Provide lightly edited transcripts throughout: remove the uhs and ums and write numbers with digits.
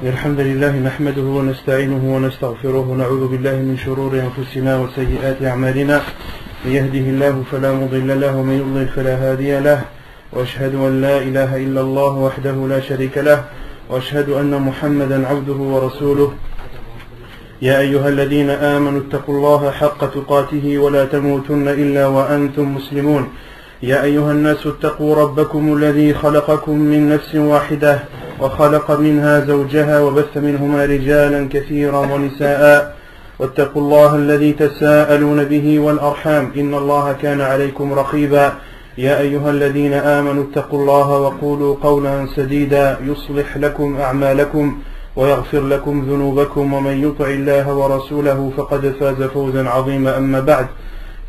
الحمد لله نحمده ونستعينه ونستغفره ونعوذ بالله من شرور أنفسنا وسيئات أعمالنا من يهده الله فلا مضل له ومن يضلل فلا هادي له وأشهد أن لا إله إلا الله وحده لا شريك له وأشهد أن محمدا عبده ورسوله يا أيها الذين آمنوا اتقوا الله حق تقاته ولا تموتن إلا وأنتم مسلمون يا أيها الناس اتقوا ربكم الذي خلقكم من نفس واحدة وخلق منها زوجها وبث منهما رجالا كثيرا ونساء واتقوا الله الذي تساءلون به والأرحام إن الله كان عليكم رقيبا يا أيها الذين آمنوا اتقوا الله وقولوا قولا سديدا يصلح لكم أعمالكم ويغفر لكم ذنوبكم ومن يطع الله ورسوله فقد فاز فوزا عظيما أما بعد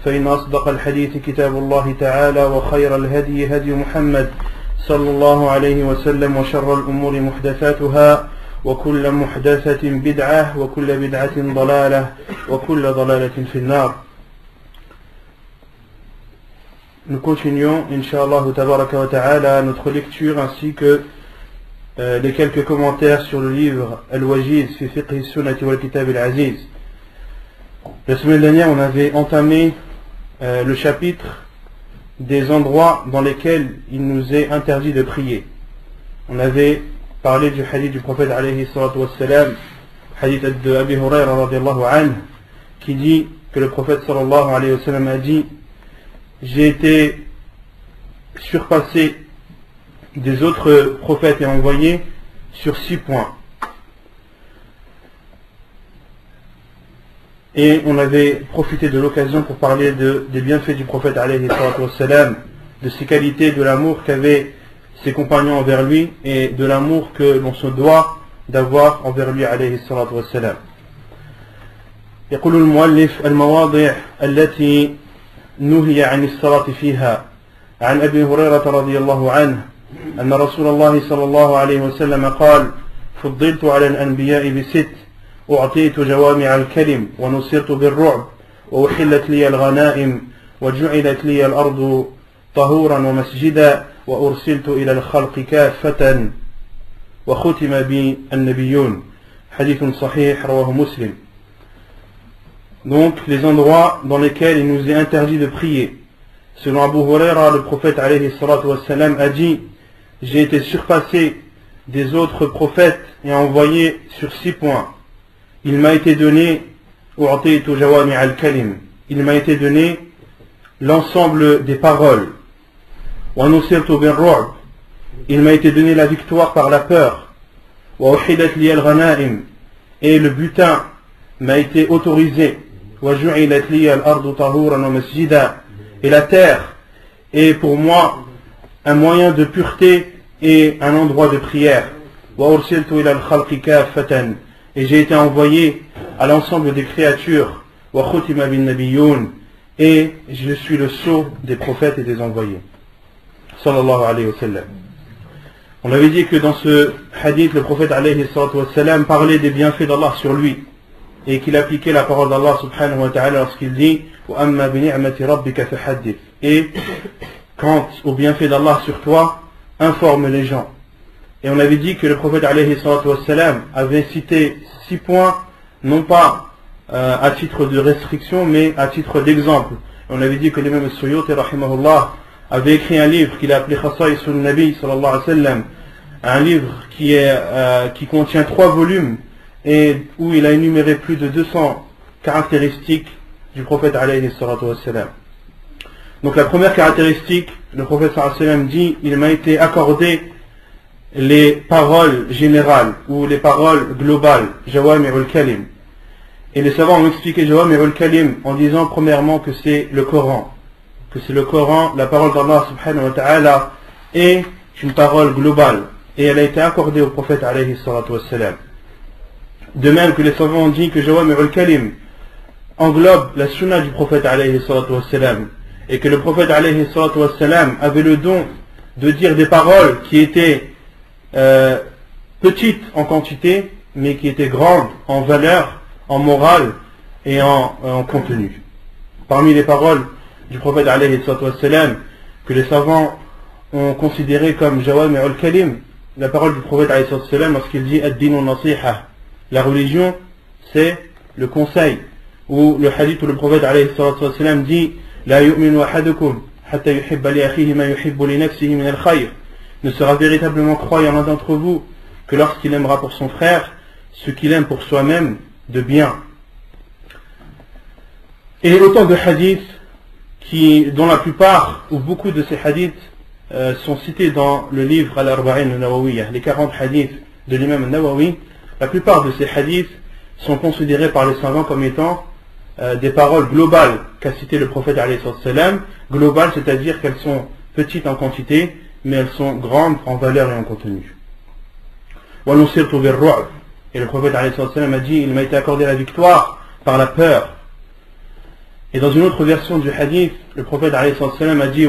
فإن أصدق الحديث كتاب الله تعالى وخير الهدي هدي محمد صلى الله عليه وسلم وشر الأمور محدثاتها وكل محدثة بدعة وكل بدعة ضلالة وكل ضلالة في النار. Nous continuons, Inch'Allah Tabaraka wa Ta'ala, notre lecture ainsi que les quelques commentaires sur le livre Al-Wajiz fi Fiqh Sunnati wal Kitab al-Aziz. La semaine dernière, on avait entamé le chapitre des endroits dans lesquels il nous est interdit de prier. On avait parlé du hadith du prophète alayhi salatu wassalam, hadith de Abi Hurayra radiallahu anhu, qui dit que le prophète sallallahu alayhi wa sallam a dit: j'ai été surpassé des autres prophètes et envoyés sur 6 points. Et on avait profité de l'occasion pour parler des bienfaits du prophète alayhi salatu wassalam, de ses qualités, de l'amour qu'avaient ses compagnons envers lui et de l'amour que l'on se doit d'avoir envers lui alayhi salatu wassalam. يقول المؤلف المواضع التي نهي عن الصلاة فيها عن أبي هريرة رضي الله عنه أن رسول الله صلى الله عليه وسلم قال: فضلت على الأنبياء ب6 أعطيت جوامع الكلم ونصرت بالرعب وأحلت لي الغنائم وجعلت لي الأرض طهورا ومسجدا وأرسلت إلى الخلق كافة وختم بي النبيون. حديث صحيح رواه مسلم. Donc les endroits dans lesquels il nous est interdit de prier. Selon Abu Huraira, le prophète alayhi salatu wassalam a dit: j'ai été surpassé des autres prophètes et envoyé sur 6 points. Il m'a été donné il m'a été donné l'ensemble des paroles. Il m'a été donné la victoire par la peur. Et le butin m'a été autorisé. Et la terre est pour moi un moyen de pureté et un endroit de prière. Et j'ai été envoyé à l'ensemble des créatures. Et je suis le sceau des prophètes et des envoyés. Sallallahu alayhi wa sallam. On avait dit que dans ce hadith, le prophète alayhi wa sallam parlait des bienfaits d'Allah sur lui et qu'il appliquait la parole d'Allah subhanahu wa ta'ala lorsqu'il dit: et quant au bienfait d'Allah sur toi, informe les gens. Et on avait dit que le prophète alayhi wa sallam avait cité 6 points, non pas à titre de restriction, mais à titre d'exemple. On avait dit que l'imam al-Suyuti rahimahullah avait écrit un livre qu'il a appelé Khasaisun Nabi sallallahu alayhi wa sallam, un livre qui contient 3 volumes et où il a énuméré plus de 200 caractéristiques du prophète alayhi wa sallam. Donc la première caractéristique, le prophète sallallahu alayhi wa sallam dit: il m'a été accordé les paroles générales ou les paroles globales, Jawami'ul Kalim. Et les savants ont expliqué Jawami'ul Kalim en disant premièrement que c'est le Coran. Que c'est le Coran, la parole d'Allah subhanahu wa ta'ala, est une parole globale. Et elle a été accordée au prophète alayhi salatu wassalam. De même que les savants ont dit que Jawami'ul Kalim englobe la sunna du prophète alayhi salatu wassalam. Et que le prophète alayhi salatu wassalam avait le don de dire des paroles qui étaient petites en quantité, mais qui étaient grandes en valeur, en morale et en contenu. Parmi les paroles du prophète alayhi salatu wassalam que les savants ont considéré comme Jawami'ul Kalim, la parole du prophète alayhi salam lorsqu'il dit ad-dinu nasiha, la religion c'est le conseil, ou le hadith où le prophète alayhi salam dit la yu'minu ahadukum hatta yuhibba li akhihi ma yuhibbu li nafsihi min al-khayr, ne sera véritablement croyant l'un d'entre vous que lorsqu'il aimera pour son frère ce qu'il aime pour soi-même de bien. Et autant de hadiths dont la plupart ou beaucoup de ces hadiths sont cités dans le livre Al-Arba'in al-Nawawiyah, les 40 hadiths de l'imam al-Nawawi. La plupart de ces hadiths sont considérés par les savants comme étant des paroles globales qu'a cité le prophète alayhi salam, globales, c'est-à-dire qu'elles sont petites en quantité mais elles sont grandes en valeur et en contenu. Et le prophète alayhi salam a dit il m'a été accordé la victoire par la peur. Et dans une autre version du hadith, le prophète alayhi salam a dit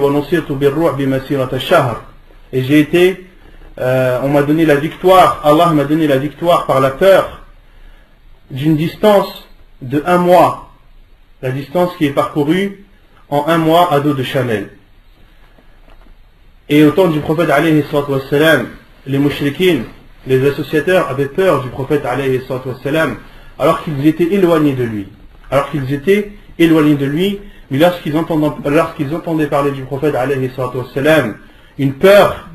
et j'ai été on m'a donné la victoire, Allah m'a donné la victoire par la peur d'une distance de 1 mois, la distance qui est parcourue en 1 mois à dos de chamel. Et au temps du prophète alayhi salam, les mushrikines, les associateurs avaient peur du prophète alayhi salam alors qu'ils étaient éloignés de lui. Mais lorsqu'ils entendaient parler du prophète alayhi salam, une peur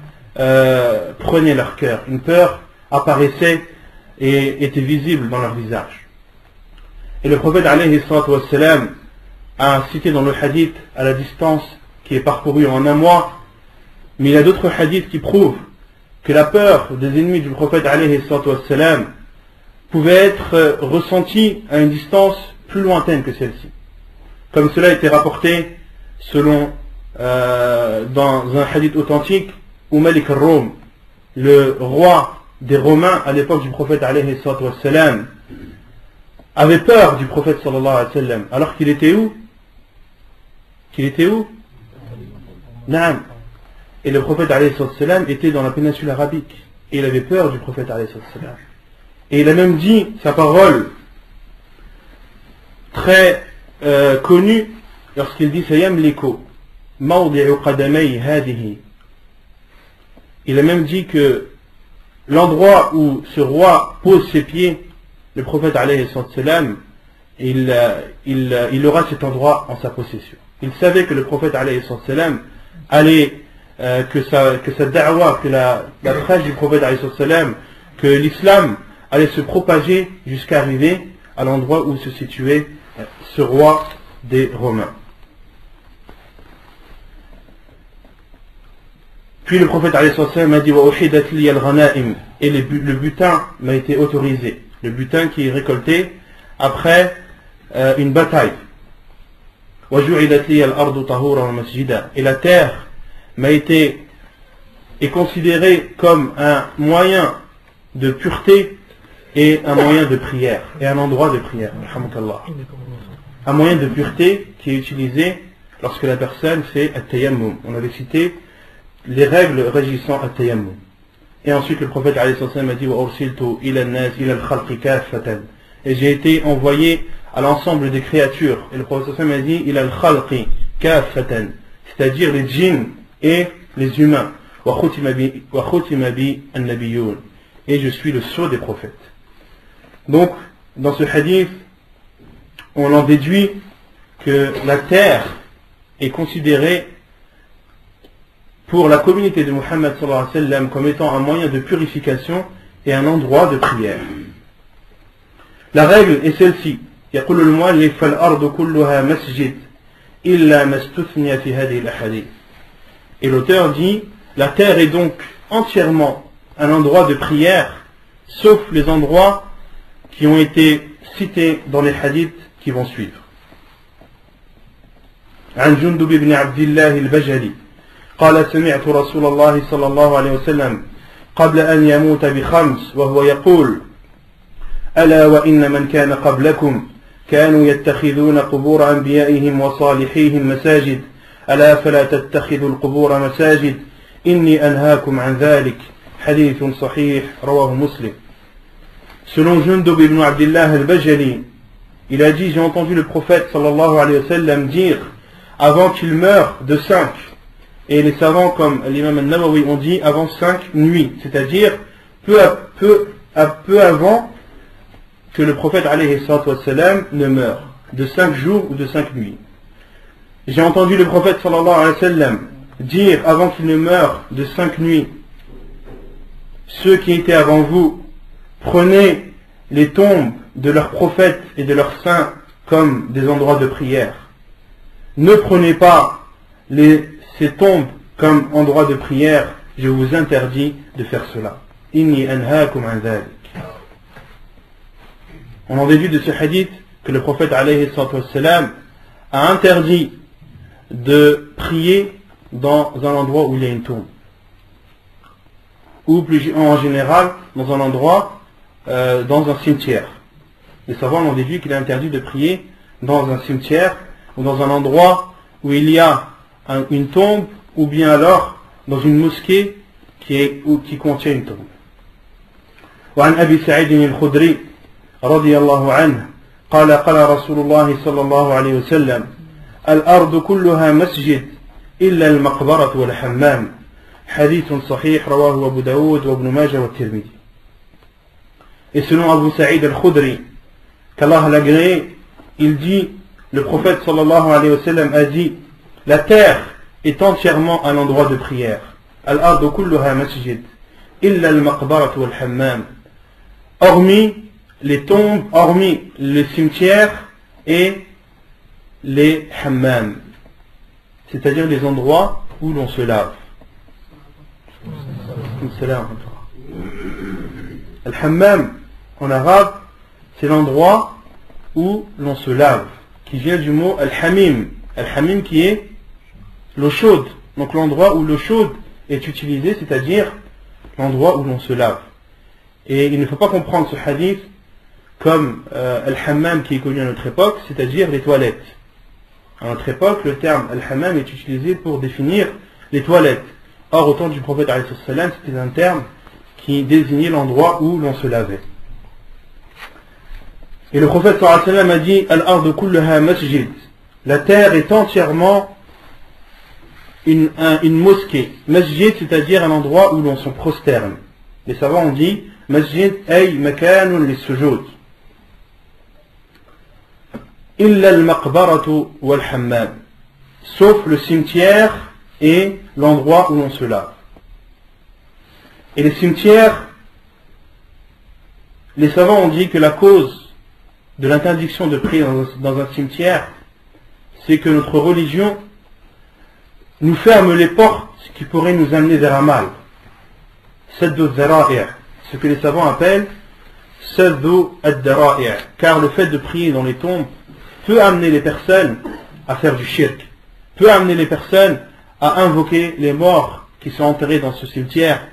prenait leur cœur, une peur apparaissait et était visible dans leur visage. Et le prophète alayhi salam a cité dans le hadith à la distance qui est parcourue en 1 mois, mais il y a d'autres hadiths qui prouvent que la peur des ennemis du prophète alayhi salam pouvait être ressentie à une distance plus lointaine que celle-ci. Comme cela a été rapporté selon dans un hadith authentique où Malik al-Rum, le roi des Romains à l'époque du prophète alayhi salam, avait peur du prophète sallallahu alayhi wa sallam, alors qu'il était où? Naam. Et le prophète alayhi salam était dans la péninsule arabique et il avait peur du prophète alayhi salam. Et il a même dit sa parole très connue lorsqu'il dit Sayamliku mawdi'u qadamay hadihi. Il a même dit que l'endroit où ce roi pose ses pieds, le prophète alayhi salam, il aura cet endroit en sa possession. Il savait que le prophète alayhi salam allait que sa da'wa, que la prêche du prophète alayhi salam, que l'islam allait se propager jusqu'à arriver à l'endroit où se situait ce roi des Romains. Puis le prophète alayhi salam a dit wa uhidat li al-ghanaim, et le butin m'a été autorisé, le butin qui est récolté après une bataille. Wa ju'ilat li al-ardu tahuran wa masjida, et la terre est considéré comme un moyen de pureté et un moyen de prière, et un endroit de prière. Un moyen de pureté qui est utilisé lorsque la personne fait at-tayammum. On avait cité les règles régissant at-tayammum. Et ensuite le prophète alayhi salam a dit wa ursiltu ila an-nas ila al-khalqi kaffatan, et j'ai été envoyé à l'ensemble des créatures. Et le prophète sallam a dit ila al-khalqi kaffatan, c'est-à-dire les djinns et les humains. Et je suis le sceau des prophètes. Donc, dans ce hadith, on en déduit que la terre est considérée pour la communauté de Muhammad sallallahu alayhi wa sallam comme étant un moyen de purification et un endroit de prière. La règle est celle-ci. يقول المؤلف فالأرض كلها مسجد إلا ما استثني في هذه الأحاديث. Et l'auteur dit, la terre est donc entièrement un endroit de prière, sauf les endroits qui ont été cités dans les hadiths qui vont suivre. عن جندب بن عبد الله البجلي قال سمعت رسول الله صلى الله عليه وسلم قبل أن يموت بخمس وهو يقول ألا وإن من كان قبلكم كانوا يتخذون قبور أنبيائهم وصالحيهم مساجد ألا فلا تتخذوا القبور مساجد إني أنهاكم عن ذلك حديث صحيح رواه مسلم. Selon Jundub ibn Abdillah al-Bajali, il a dit, j'ai entendu le prophète sallallahu alayhi wa sallam dire avant qu'il meure de 5, Et les savants comme l'imam al-Nawawi ont dit avant 5 nuits, c'est-à-dire peu avant que le prophète alayhi salatu wassalam ne meure, de 5 jours ou de 5 nuits. J'ai entendu le prophète sallallahu alayhi wa sallam dire avant qu'il ne meure de 5 nuits: ceux qui étaient avant vous, prenez les tombes de leurs prophètes et de leurs saints comme des endroits de prière. Ne prenez pas ces tombes comme endroits de prière, je vous interdis de faire cela. Inni anhaakum an dhalik. On en déduit de ce hadith que le prophète alayhi salatu wassalam a interdit de prier dans un endroit où il y a une tombe, ou plus en général dans un endroit, dans un cimetière. Les savants ont déduit qu'il est interdit de prier dans un cimetière ou dans un endroit où il y a une tombe, ou bien alors dans une mosquée qui contient une tombe. وعن أبي سعيد الخدري رضي الله عنه قال قال رسول الله صلى الله عليه وسلم الأرض كلها مسجد إلا المقبرة والحمام حديث صحيح رواه أبو داود وابن ماجه والترمذي. Et selon Abu Sa'id al-Khudri, qu'Allah l'agréé, il dit, le prophète sallallahu alayhi wa sallam a dit: la terre est entièrement un endroit de prière. Al-ardu kulluha masjid illa al-maqbarat wal-hammam. Hormis les tombes, hormis les cimetières et les hammams, c'est-à-dire les endroits où l'on se lave. Al-hammam en arabe, c'est l'endroit où l'on se lave, qui vient du mot al-hamim. Al-hamim qui est l'eau chaude. Donc l'endroit où l'eau chaude est utilisée, c'est-à-dire l'endroit où l'on se lave. Et il ne faut pas comprendre ce hadith comme al-hammam qui est connu à notre époque, c'est-à-dire les toilettes. À notre époque, le terme al-hammam est utilisé pour définir les toilettes. Or, au temps du prophète alayhi salam, c'était un terme qui désignait l'endroit où l'on se lavait. Et le prophète sallallahu alayhi wa sallam a dit: Al-ardu kulluha masjid. La terre est entièrement une mosquée. Masjid, c'est-à-dire un endroit où l'on se prosterne. Les savants ont dit masjid ay makanun lis-sujud. Illa al-maqbaratu wal-hammam. Sauf le cimetière et l'endroit où l'on se lave. Et les cimetières, les savants ont dit que la cause de l'interdiction de prier dans un cimetière, c'est que notre religion nous ferme les portes qui pourraient nous amener vers un mal. Saddu ad-dara'i', ce que les savants appellent Saddu ad-dara'i', car le fait de prier dans les tombes peut amener les personnes à faire du shirk, peut amener les personnes à invoquer les morts qui sont enterrés dans ce cimetière,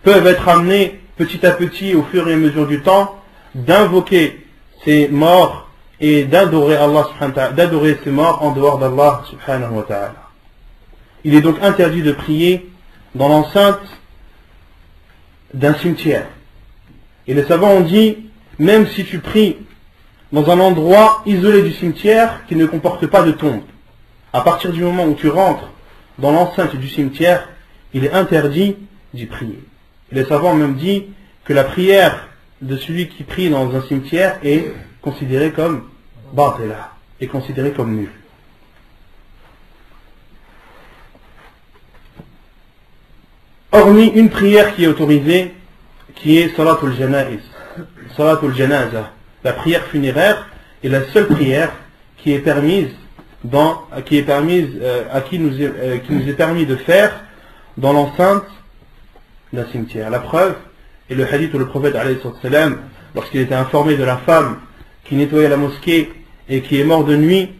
peuvent être amenés petit à petit au fur et à mesure du temps d'invoquer ces morts et d'adorer Allah subhanahu wa ta'ala, d'adorer ces morts en dehors d'Allah subhanahu wa ta'ala. Il est donc interdit de prier dans l'enceinte d'un cimetière. Et les savants ont dit, même si tu pries dans un endroit isolé du cimetière qui ne comporte pas de tombe, à partir du moment où tu rentres dans l'enceinte du cimetière, il est interdit d'y prier. Et les savants ont même dit que la prière de celui qui prie dans un cimetière est considérée comme batila, est considérée comme nulle. Hormis une prière qui est autorisée, qui est salatul janaiz, salatul janaza, la prière funéraire est la seule prière qui est permise qui nous est permis de faire dans l'enceinte d'un cimetière. La preuve est le hadith où le prophète alayhi salam, lorsqu'il était informé de la femme qui nettoyait la mosquée et qui est morte de nuit,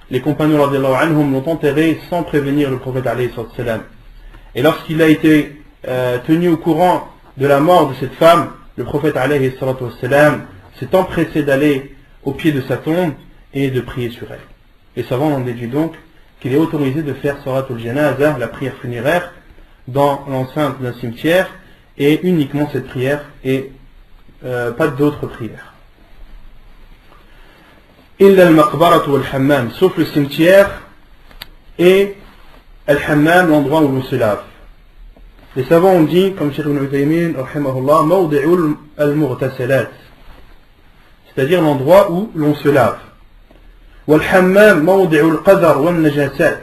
les compagnons radiyallahu anhum l'ont enterré sans prévenir le prophète alayhi salam. Et lorsqu'il a été tenu au courant de la mort de cette femme, le prophète alayhi salam s'est empressé d'aller au pied de sa tombe et de prier sur elle. Les savants ont déduit donc qu'il est autorisé de faire salatul janaza, la prière funéraire, dans l'enceinte d'un cimetière, et uniquement cette prière et pas d'autres prières. Illa al-maqbaratu wal-hammam, sauf le cimetière et al-hammam, l'endroit où l'on se lave. Les savants ont dit, comme Cheikh Ibn Uthaymin, rahimahullah, mawdi'ul al-mughtasalat, c'est-à-dire l'endroit où l'on se lave. Wal-hammam mawdi'ul qadar wal najasat,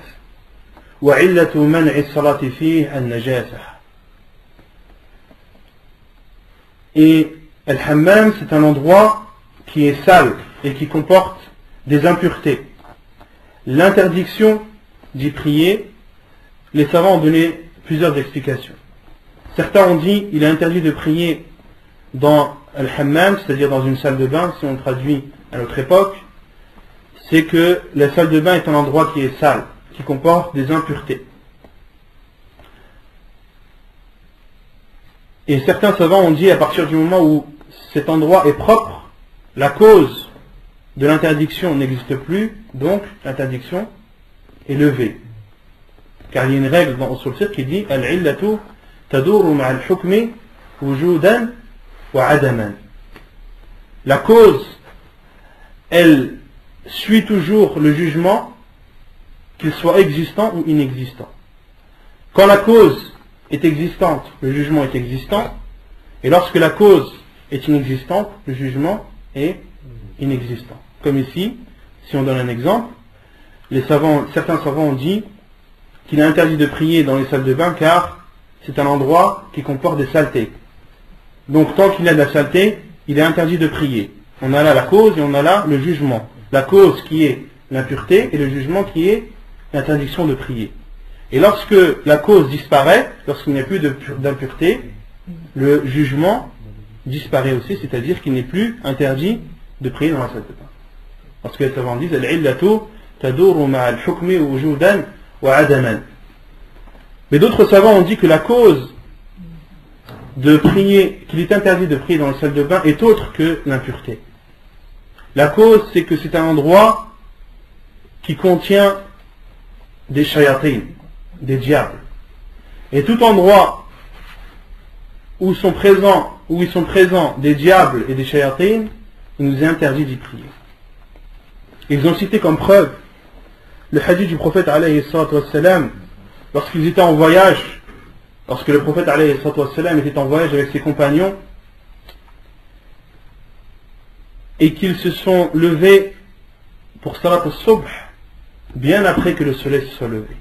wa illatu man'i salati fihi an-najasah. Et al-hammam, c'est un endroit qui est sale et qui comporte des impuretés. L'interdiction d'y prier, les savants ont donné plusieurs explications. Certains ont dit il est interdit de prier dans al-hammam, c'est-à-dire dans une salle de bain, si on traduit à notre époque, c'est que la salle de bain est un endroit qui est sale, qui comporte des impuretés. Et certains savants ont dit à partir du moment où cet endroit est propre, la cause de l'interdiction n'existe plus, donc l'interdiction est levée. Car il y a une règle dans Usul Fiqh qui dit al-illatu taduru ma'a al-hukmi wujudan wa adaman. La cause, elle suit toujours le jugement, qu'il soit existant ou inexistant. Quand la cause est existante, le jugement est existant, et lorsque la cause est inexistante, le jugement est inexistant. Comme ici, si on donne un exemple, certains savants ont dit qu'il est interdit de prier dans les salles de bain car c'est un endroit qui comporte des saletés. Donc tant qu'il y a de la saleté, il est interdit de prier. On a là la cause et on a là le jugement. La cause qui est l'impureté et le jugement qui est l'interdiction de prier. Et lorsque la cause disparaît, lorsqu'il n'y a plus d'impureté, le jugement disparaît aussi, c'est-à-dire qu'il n'est plus interdit de prier dans la salle de bain. Parce que les savants disent al-illatu taduru ma'a al-hukmi wujudan wa adaman. Mais d'autres savants ont dit que la cause de prier, qu'il est interdit de prier dans la salle de bain est autre que l'impureté. La cause, c'est que c'est un endroit qui contient des shayatin, des diables. Et tout endroit où ils sont présents des diables et des shayatin, il nous est interdit d'y prier. Ils ont cité comme preuve le hadith du prophète alayhi salatu wassalam, lorsqu'ils étaient en voyage, lorsque le prophète alayhi salatu wassalam était en voyage avec ses compagnons, et qu'ils se sont levés pour salat al-subh, bien après que le soleil se soit levé.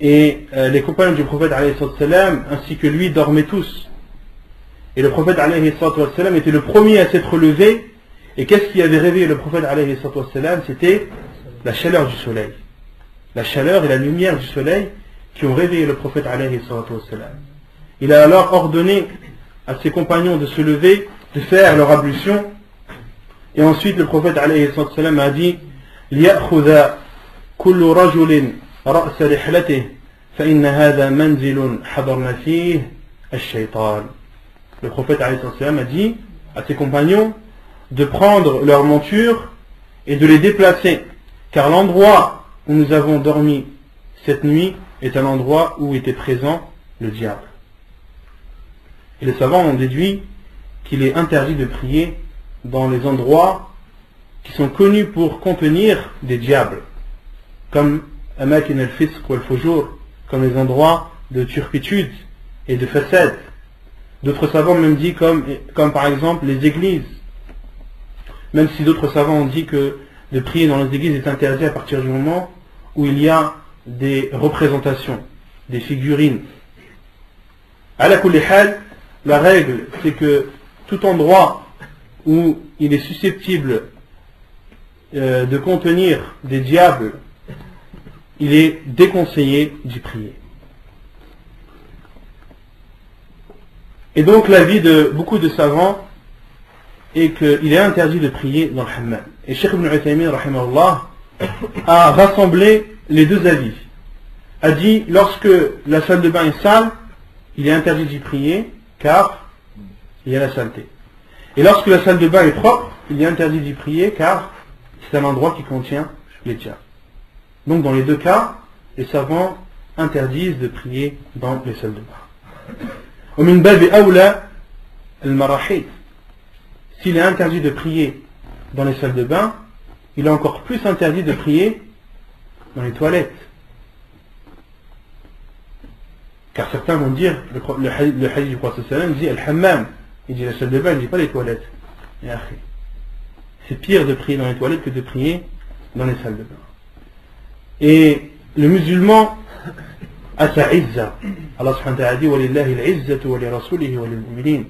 Et les compagnons du prophète alayhi salatu wassalam, ainsi que lui, dormaient tous. Et le prophète alayhi salatu wassalam était le premier à s'être levé. Et qu'est-ce qui avait réveillé le prophète alayhi salatu wassalam? C'était la chaleur du soleil. La chaleur et la lumière du soleil qui ont réveillé le prophète alayhi salatu wassalam. Il a alors ordonné à ses compagnons de se lever, de faire leur ablution. Et ensuite le prophète alayhi salatu wassalam a dit لِيَأْخُذَ كُلُّ رَجُلٍ رَأْسَ رِحْلَتِهِ فَإِنَّ هَذَا مَنْزِلٌ حَضَرْنَ فِيهِ الشَّيْطَانِ. Le prophète alayhi salatu wassalam a dit à ses compagnons de prendre leur monture et de les déplacer, car l'endroit où nous avons dormi cette nuit est un endroit où était présent le diable. Et les savants ont déduit qu'il est interdit de prier dans les endroits qui sont connus pour contenir des diables, comme amakin al-fisq ou al-fujur, comme les endroits de turpitude et de façade. D'autres savants ont même dit comme par exemple les églises. Même si d'autres savants ont dit que de prier dans les églises est interdit à partir du moment où il y a des représentations, des figurines. Ala kulli hal, la règle, c'est que tout endroit où il est susceptible de contenir des diables, il est déconseillé d'y prier. Et donc l'avis de beaucoup de savants est qu'il est interdit de prier dans le hammam. Et Cheikh Ibn Uthaymin rahimahullah a rassemblé les deux avis. A dit lorsque la salle de bain est sale, il est interdit d'y prier car il y a la saleté. Et lorsque la salle de bain est propre, il est interdit d'y prier car c'est un endroit qui contient les diables. Donc dans les deux cas, les savants interdisent de prier dans les salles de bain. ومن باب أولى المراحيض. S'il est interdit de prier dans les salles de bain, il est encore plus interdit de prier dans les toilettes. Car certains vont dire, le hadith du prophète sallallahu alayhi wa sallam dit al-hammam, il dit la salle de bain, il ne dit pas les toilettes. C'est pire de prier dans les toilettes que de prier dans les salles de bain. Et le musulman a sa izza. Allah subhanahu wa ta'ala dit وَلِلَّهِ الْعِزَّةُ وَلِرَسُولِهِ وَلِلْمُؤْمِنِينَ.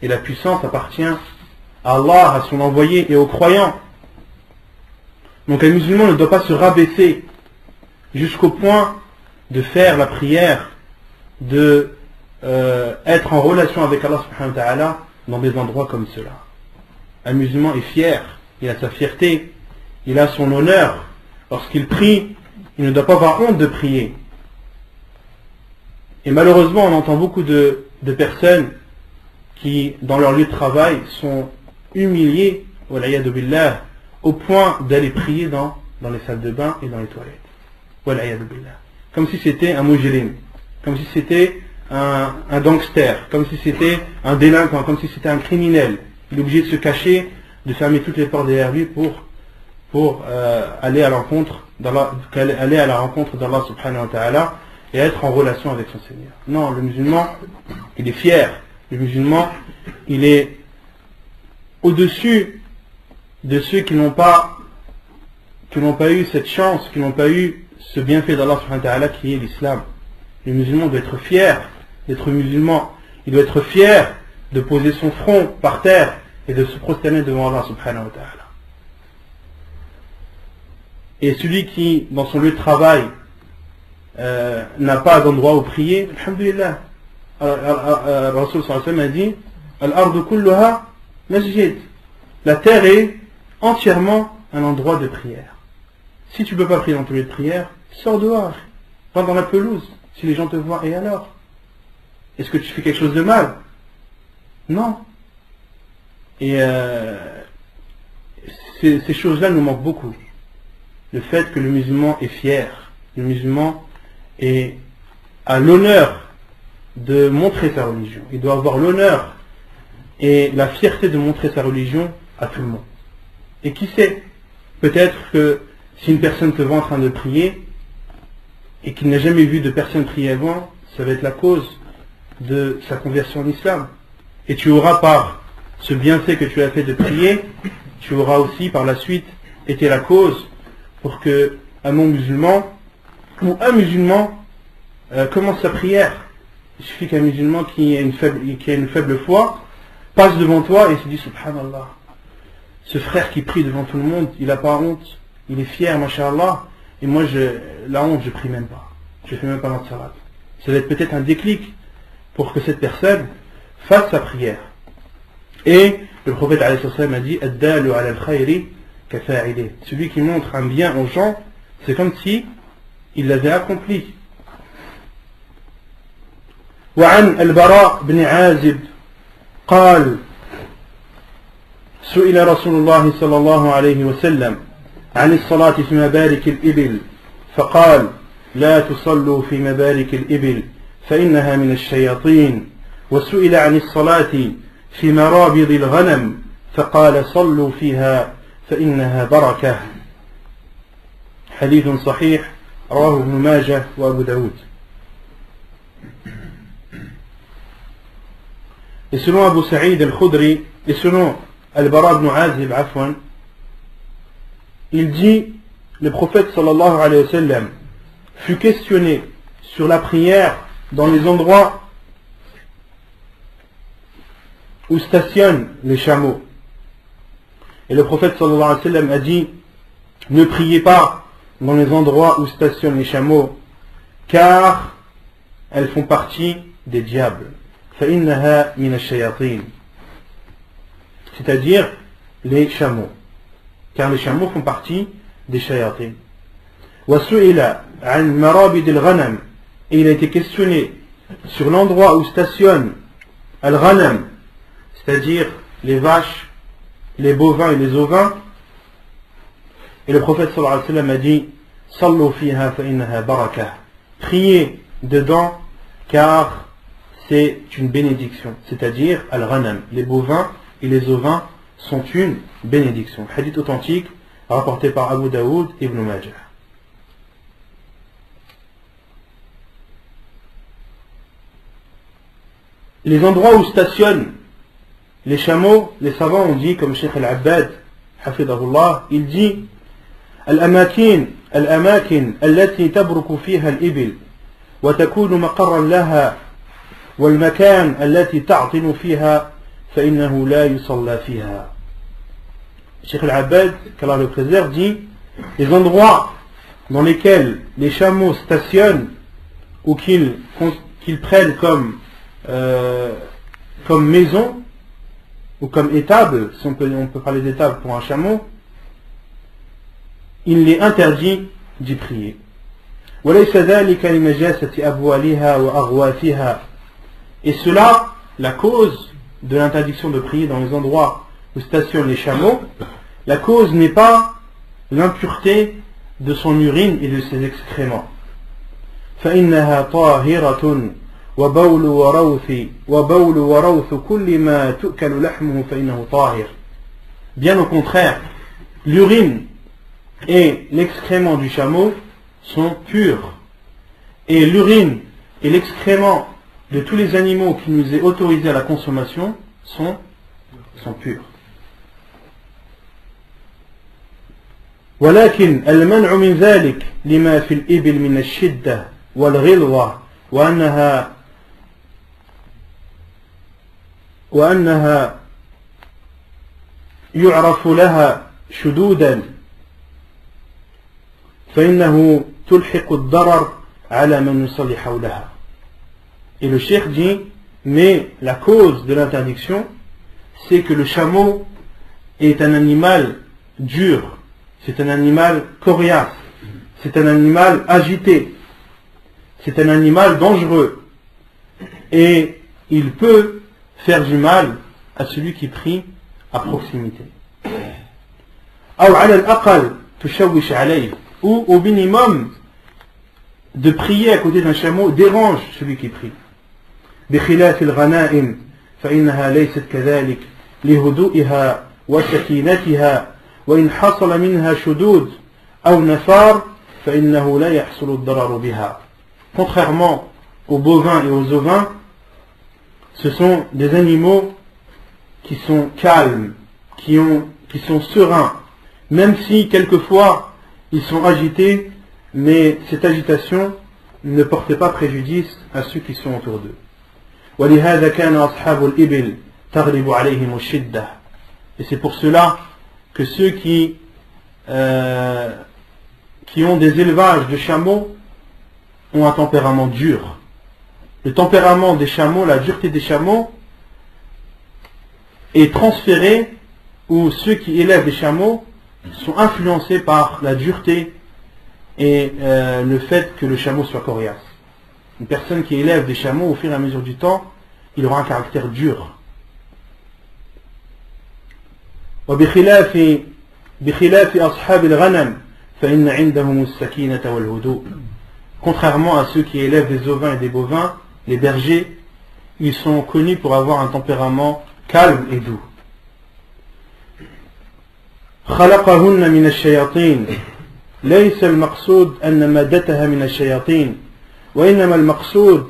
Et la puissance appartient à Allah, à son envoyé et aux croyants. Donc un musulman ne doit pas se rabaisser jusqu'au point de faire la prière, de être en relation avec Allah subhanahu wa ta'ala dans des endroits comme cela. Un musulman est fier, il a sa fierté, il a son honneur. Lorsqu'il prie, il ne doit pas avoir honte de prier. Et malheureusement, on entend beaucoup de personnes qui, dans leur lieu de travail, sont humiliées, wal'iyadu billah, au point d'aller prier dans les salles de bain et dans les toilettes. Wal'iyadu billah. Comme si c'était un mujrim, comme si c'était un gangster, comme si c'était un délinquant, comme si c'était un criminel. Il est obligé de se cacher, de fermer toutes les portes derrière lui pour aller à la rencontre d'Allah subhanahu wa ta'ala et être en relation avec son Seigneur. Non, le musulman, il est fier. Le musulman, il est au-dessus de ceux qui n'ont pas eu cette chance, qui n'ont pas eu ce bienfait d'Allah subhanahu wa ta'ala qui est l'islam. Le musulman doit être fier d'être musulman. Il doit être fier de poser son front par terre et de se prosterner devant Allah subhanahu wa ta'ala. Et celui qui, dans son lieu de travail, n'a pas d'endroit où prier, alhamdulillah, Rasul sallallahu alayhi wa sallam a dit Al-ardu kulluha masjid. La terre est entièrement un endroit de prière. Si tu ne peux pas prier dans ton lieu de prière, sors dehors, va dans la pelouse. Si les gens te voient, et alors? Est-ce que tu fais quelque chose de mal? Non. Et ces choses-là nous manquent beaucoup. Le fait que le musulman est fier, le musulman a l'honneur de montrer sa religion. Il doit avoir l'honneur et la fierté de montrer sa religion à tout le monde. Et qui sait, peut-être que si une personne te voit en train de prier et qu'il n'a jamais vu de personne prier avant, ça va être la cause de sa conversion en islam. Et tu auras par ce bienfait que tu as fait de prier, tu auras aussi par la suite été la cause pour que un non-musulman ou un musulman commence sa prière. Il suffit qu'un musulman qui a une faible foi passe devant toi et se dit subhanallah, ce frère qui prie devant tout le monde, il n'a pas honte, il est fier, masha'Allah, et moi la honte je prie même pas, je fais même pas notre salat. Ça va être peut-être un déclic pour que cette personne fasse sa prière. Et le prophète alayhi salam a dit ad-dalu ala al-khayri kafa'ili. Celui qui montre un bien aux gens, c'est comme si il l'avait accompli. وعن البراء بن عازب قال سئل رسول الله صلى الله عليه وسلم عن الصلاة في مبارك الإبل فقال لا تصلوا في مبارك الإبل فإنها من الشياطين وسئل عن الصلاة في مرابض الغنم فقال صلوا فيها فإنها بركة. حديث صحيح رواه ابن ماجه وأبو داود. Et selon Abu Sa'id al-Khudri, et selon Al-Bara ibn Azib, afwan, il dit, le prophète sallallahu alayhi wa sallam fut questionné sur la prière dans les endroits où stationnent les chameaux. Et le prophète sallallahu alayhi wa sallam a dit, ne priez pas dans les endroits où stationnent les chameaux, car elles font partie des diables. فإنها من الشياطين, c'est-à-dire les chameaux, car les chameaux font partie des shayatin. وسئل عن مرابض الغنم, et il a été questionné sur l'endroit où stationnent al-ghanam, c'est-à-dire les vaches, les bovins et les ovins. Et le prophète sallallahu alayhi wa sallam a dit sallu fiha fa innaha barakah, priez dedans car c'est une bénédiction, c'est-à-dire al-ghanam, les bovins et les ovins sont une bénédiction. Hadith authentique rapporté par Abu Daoud et Ibn Majah. les endroits où stationnent les chameaux, les savants ont dit, comme Cheikh Al-Abbad, hafidahullah, il dit الأماكن التي تبرك فيها الإبل وتكون مقرا لها والمكان التي تعطن فيها فإنه لا يصلى فيها. Cheikh Al-Abbad, qu'Allah le préserve, dit les endroits dans lesquels les chameaux stationnent ou qu'ils prennent comme maison ou comme étable, si on peut parler d'étable pour un chameau, il est interdit d'y prier. وليس ذلك لنجاسة أبوالها وأغوافها. Et cela, la cause de l'interdiction de prier dans les endroits où stationnent les chameaux, la cause n'est pas l'impureté de son urine et de ses excréments. فإنها طاهرة وبول وروث كل ما تؤكل لحمه فإنه طاهر. Bien au contraire, l'urine et l'excrément du chameau sont purs. Et l'urine et l'excrément de tous les animaux qui nous est autorisé à la consommation sont purs. ولكن المنع من ذلك لما في الإبل من الشدة والغلظة وأنها يعرف لها شدودا فإنه تلحق الضرر على من يصلي حولها. Et le cheikh dit, mais la cause de l'interdiction, c'est que le chameau est un animal dur, c'est un animal coriace, c'est un animal agité, c'est un animal dangereux, et il peut faire du mal à celui qui prie à proximité. أو على الأقل تشوش عليه, ou au minimum de prier à côté d'un chameau dérange celui qui prie. بخلاف الغنائم فإنها ليست كذلك لهدوئها وسكينتها وإن حصل منها شدود أو نفار فإنه لا يحصل الضرر بها. Contrairement aux bovins et aux ovins, ce sont des animaux qui sont calmes, qui sont sereins, même si quelquefois ils sont agités, mais cette agitation ne portait pas préjudice à ceux qui sont autour d'eux. ولهذا كان أصحاب الإبل تغلب عليهم الشدة. Et c'est pour cela que ceux qui ont des élevages de chameaux ont un tempérament dur. Le tempérament des chameaux, la dureté des chameaux est transférée, ou ceux qui élèvent des chameaux sont influencés par la dureté et le fait que le chameau soit coriace. Une personne qui élève des chameaux, au fur et à mesure du temps, il aura un caractère dur. بخلاف أصحاب الغنم فإن عندهم السكينة والهدوء. Contrairement à ceux qui élèvent des ovins et des bovins, les bergers, ils sont connus pour avoir un tempérament calme et doux. خلقهن من الشياطين ليس المقصود أن مادتها من الشياطين وإنما المقصود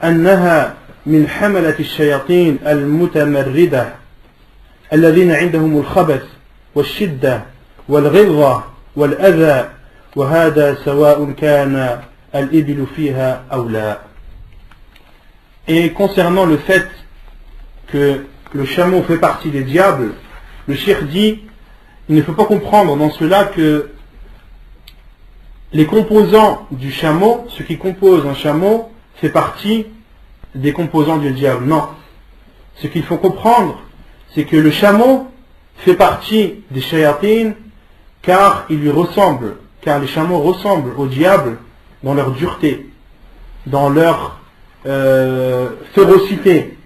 أنها من حملة الشياطين المتمردة الذين عندهم الخبث والشدة والغلظة والأذى وهذا سواء كان الإبل فيها أو لا. Et concernant le fait que le chameau fait partie des diables, le cheikh dit, il ne faut pas comprendre dans cela que les composants du chameau, ce qui compose un chameau, fait partie des composants du diable. Non. Ce qu'il faut comprendre, c'est que le chameau fait partie des shayatines car il lui ressemble, car les chameaux ressemblent au diable dans leur dureté, dans leur férocité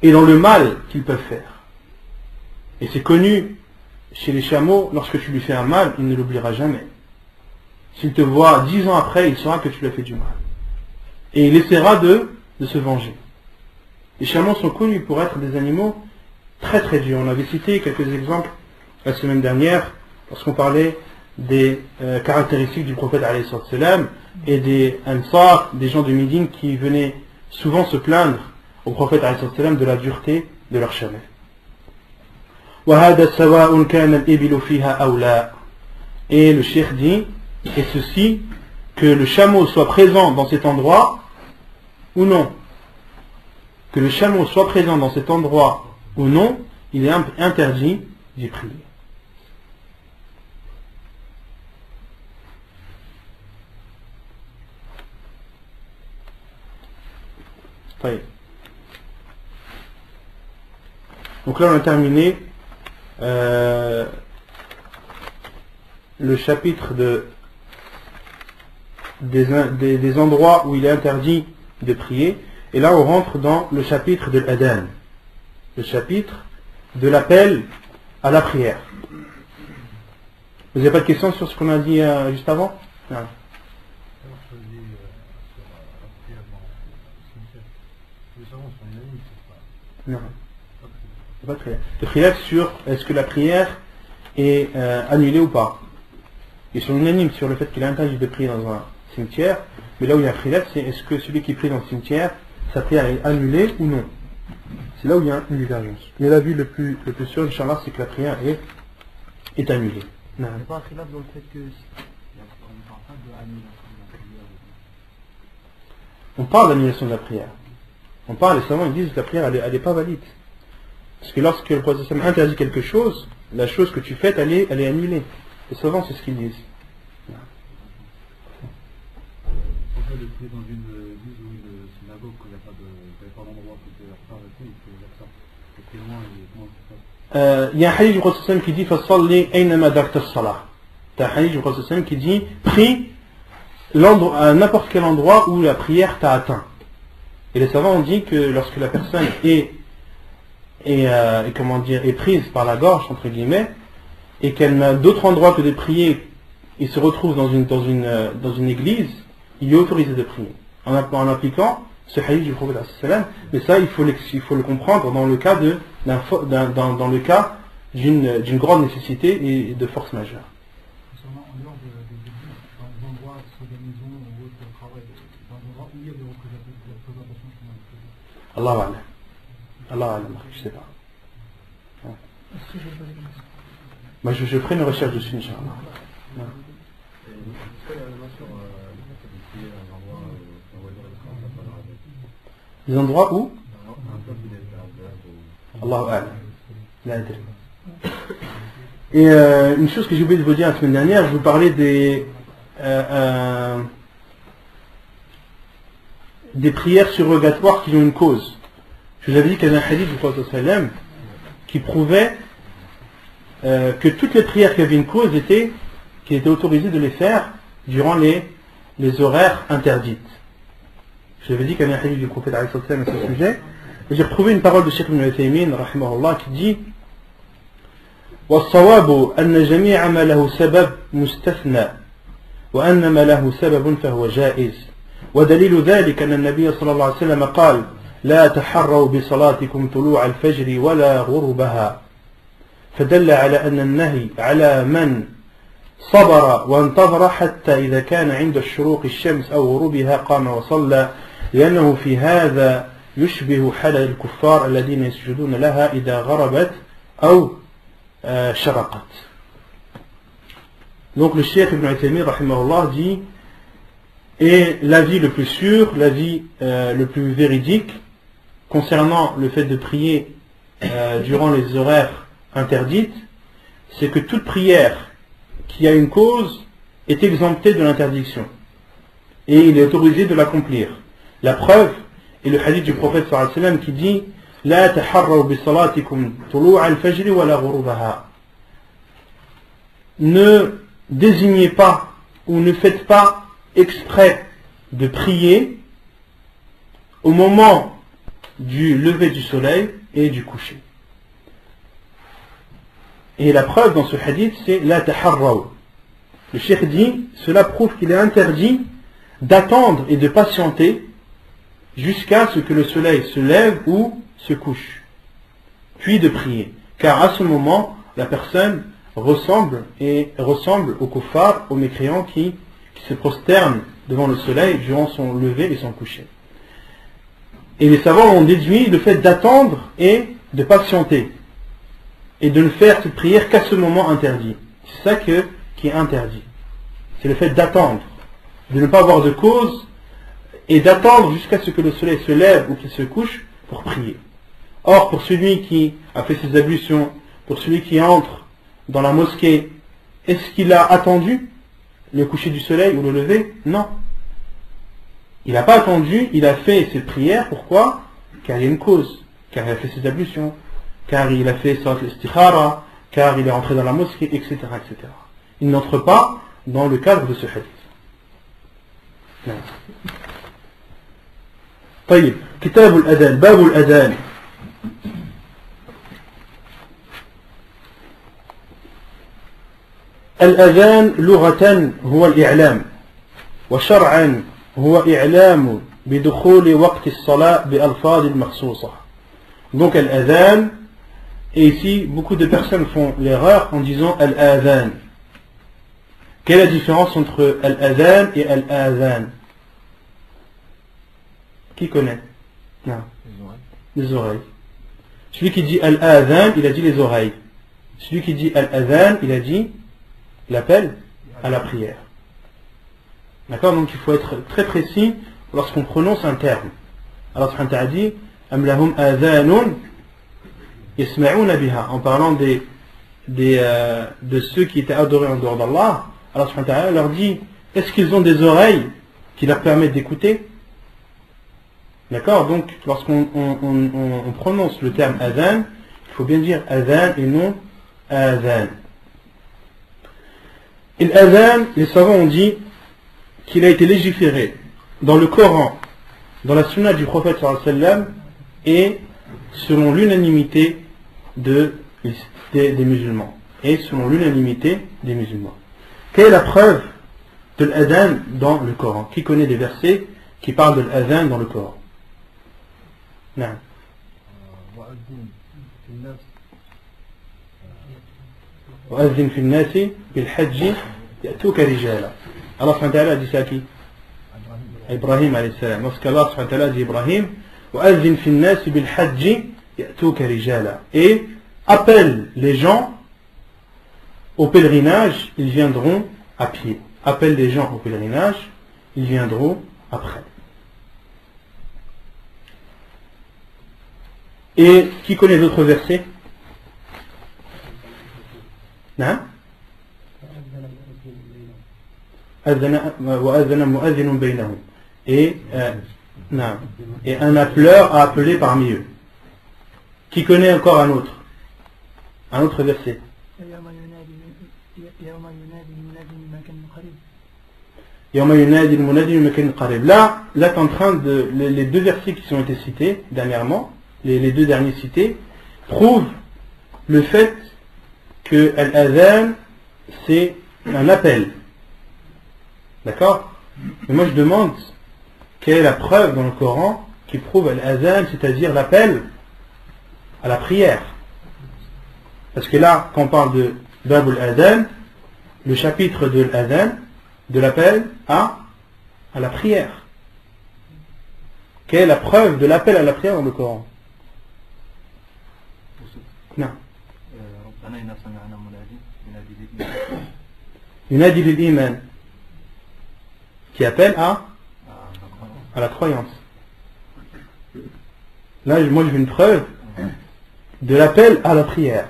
et dans le mal qu'ils peuvent faire. Et c'est connu chez les chameaux, lorsque tu lui fais un mal, il ne l'oubliera jamais. S'il te voit 10 ans après, il saura que tu lui as fait du mal. Et il essaiera de se venger. Les chameaux sont connus pour être des animaux très très durs. On avait cité quelques exemples la semaine dernière, lorsqu'on parlait des caractéristiques du prophète alayhi salam et des ansar, des gens de Médine qui venaient souvent se plaindre au prophète alayhi salam de la dureté de leur chameau. وَهَذَا سَوَاءٌ كَانَ الْإِبِلُ فِيهَا أَوْ لَا. Et le cheikh dit, et ceci, que le chameau soit présent dans cet endroit ou non. Que le chameau soit présent dans cet endroit ou non, il est interdit d'y prier. Donc là on a terminé le chapitre des endroits où il est interdit de prier, et là on rentre dans le chapitre de l'adhan, le chapitre de l'appel à la prière. Vous n'avez pas de questions sur ce qu'on a dit juste avant? Non. Non. Pas très. Le khilaf sur est-ce que la prière est annulée ou pas. Ils sont unanimes sur le fait qu'il est interdit de prier dans un cimetière, mais là où il y a un khilaf, c'est est-ce que celui qui prie dans le cimetière, sa prière est annulée ou non. C'est là où il y a une divergence. Mais l'avis le plus sûr, Inch'Allah, c'est que la prière est annulée. Non. Il n'y a pas un khilaf dans le fait que on parle d'annulation de la prière. On parle, les savants ils disent que la prière elle est pas valide. Parce que lorsque le prophète interdit quelque chose, la chose que tu fais, elle est annulée. Les savants c'est ce qu'ils disent. En fait, de prier dans une église ou une synagogue, quand il n'y a pas d'endroit pour faire arrêter, il faut faire ça. Et c'est loin, et comment ça se passe? Il y a un hadith du prophète qui dit Fasalli aynama darta as-salah. Il y a un hadith du prophète qui dit prie à n'importe quel endroit où la prière t'a atteint. Et les savants ont dit que lorsque la personne est prise par la gorge, entre guillemets, et qu'elle n'a d'autre endroit que de prier, il se retrouve dans une église, il est autorisé de prier. En appliquant ce hadith du prophète, mais ça il faut le comprendre dans le cas d'une grande nécessité et de force majeure. Allah A'lam. Allah A'lam, je sais pas. Moi je ferai une recherche dessus, Inch'Allah. Des endroits où Allah A'lam. Et une chose que j'ai oublié de vous dire la semaine dernière, je vous parlais des prières surrogatoires qui ont une cause. Je vous avais dit qu'il y avait un hadith du prophète sallam qui prouvait que toutes les prières qui avaient une cause qu'il était autorisé de les faire durant les horaires interdites. Je vous avais dit qu'il y avait un hadith du prophète sallam à ce sujet. Et j'ai retrouvé une parole de Cheikh Ibn Uthaymin rahimahullah qui dit والصواب أن جميع ما له سبب مستثنى وأن ما له سبب فهو جائز ودليل ذلك أن النبي صلى الله عليه وسلم قال لا تحروا بصلاتكم طلوع الفجر ولا غروبها فدل على أن النهي على من صبر وانتظر حتى إذا كان عند الشروق الشمس أو غروبها قام وصلى لأنه في هذا يشبه حال الكفار الذين يسجدون لها إذا غربت أو شرقت. Donc le Cheikh Ibn Uthaymin rahimahullah dit, et l'avis le plus sûr, l'avis le plus véridique concernant le fait de prier durant les horaires interdites, c'est que toute prière qui a une cause est exemptée de l'interdiction et il est autorisé de l'accomplir. La preuve est le hadith du prophète sallallahu alayhi wa sallam qui dit لا تحروا بصلاتكم طلوع الفجر ولا غروبها. Ne désignez pas ou ne faites pas exprès de prier au moment du lever du soleil et du coucher. Et la preuve dans ce hadith c'est la taharraw. Le cheikh dit cela prouve qu'il est interdit d'attendre et de patienter jusqu'à ce que le soleil se lève ou se couche, puis de prier, car à ce moment la personne ressemble au kuffar, au mécréant qui se prosterne devant le soleil durant son lever et son coucher. Et les savants ont déduit le fait d'attendre et de patienter. Et de ne faire cette prière qu'à ce moment interdit. C'est ça qui est interdit. C'est le fait d'attendre. De ne pas avoir de cause et d'attendre jusqu'à ce que le soleil se lève ou qu'il se couche pour prier. Or, pour celui qui a fait ses ablutions, pour celui qui entre dans la mosquée, est-ce qu'il a attendu le coucher du soleil ou le lever? Non. Il n'a pas attendu, il a fait ses prières. Pourquoi? Car il y a une cause. Car il a fait ses ablutions. Car il a fait salat al-istikhara. Car il est entré dans la mosquée, etc. etc. Il n'entre pas dans le cadre de ce hadith. Non. طيب كتاب الأذان باب الأذان الأذان لغة هو الإعلام وشرعا هو إعلام بدخول وقت الصلاة بألفاظ مخصوصة. Donc الأذان, et ici beaucoup de personnes font l'erreur en disant al-adhan. Quelle est la différence entre al-adhan et al-adhan? Qui connaît? Non. Les oreilles. Celui qui dit al-adhan, il a dit les oreilles. Celui qui dit al-adhan, il a dit l'appel à la prière. D'accord? Donc il faut être très précis lorsqu'on prononce un terme. Alors subhanahu wa ta'ala dit am lahum adhanun yasma'una biha, en parlant de ceux qui étaient adorés en dehors d'Allah. Alors subhanahu wa ta'ala leur dit, est-ce qu'ils ont des oreilles qui leur permettent d'écouter? D'accord? Donc lorsqu'on prononce le terme adhan, il faut bien dire adhan et non adhan. Et l'adhan, les savants ont dit qu'il a été légiféré dans le Coran, dans la sunna du prophète sallallahu alayhi wa sallam, et selon l'unanimité des musulmans. Et selon l'unanimité des musulmans. Quelle est la preuve de l'adhan dans le Coran? Qui connaît des versets qui parlent de l'adhan dans le Coran? Non. وأذن في الناس بالحج يأتوك رجالا. Allah subhanahu wa ta'ala dit ça à qui? Ibrahim alayhi salam. Lorsqu'Allah subhanahu wa ta'ala dit Ibrahim, وأذن في الناس بالحج يأتوك رجالا, et appelle les gens au pèlerinage, ils viendront à pied. Appelle les gens au pèlerinage, ils viendront après. Et qui connaît d'autres versets? Non? Et un appeleur a appelé parmi eux. Qui connaît encore un autre verset? Là, t'es en train de, les deux versets qui ont été cités dernièrement, les deux derniers cités, prouvent le fait que l'adhan, c'est un appel. D'accord? Mais moi je demande, quelle est la preuve dans le Coran qui prouve l'adhan, c'est-à-dire l'appel à la prière? Parce que là, quand on parle de Bab al-Adhan, le chapitre de l'adhan, de l'appel à la prière. Quelle est la preuve de l'appel à la prière dans le Coran? Non. Yunadi lil-iman, qui appelle à la croyance. Là, moi je veux une preuve de l'appel à la prière.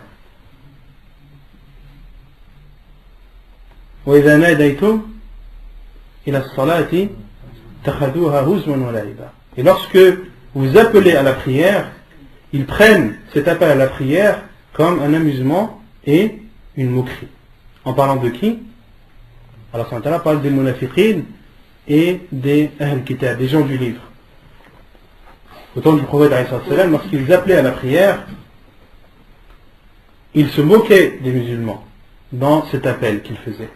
وإذا ناديتم إلى الصلاة اتخذوها هزوا ولعبا. Et lorsque vous appelez à la prière, ils prennent cet appel à la prière comme un amusement et une moquerie. En parlant de qui? Allah subhanahu wa ta'ala parle des munafiqin et des ahl kitab, des gens du livre. Au temps du prophète alayhi salam, lorsqu'ils appelaient à la prière, ils se moquaient des musulmans dans cet appel qu'ils faisaient.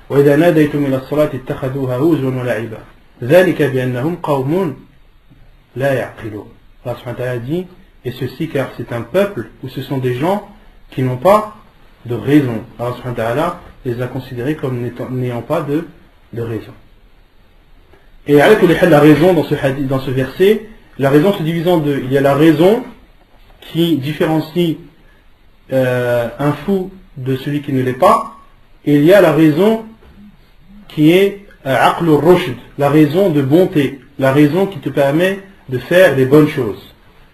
وإذا ناديتم إلى الصلاة اتخذوها هزوا ولعبا ذلك بأنهم قوم لا يعقلون. Allah subhanahu wa ta'ala dit, et ceci car c'est un peuple où ce sont des gens qui n'ont pas de raison. Allah subhanahu wa ta'ala les a considérés comme n'ayant pas de raison. Et la raison dans ce verset, la raison se divise en deux. Il y a la raison qui différencie un fou de celui qui ne l'est pas, et il y a la raison qui est aql al-rushd, la raison de bonté, la raison qui te permet de faire des bonnes choses.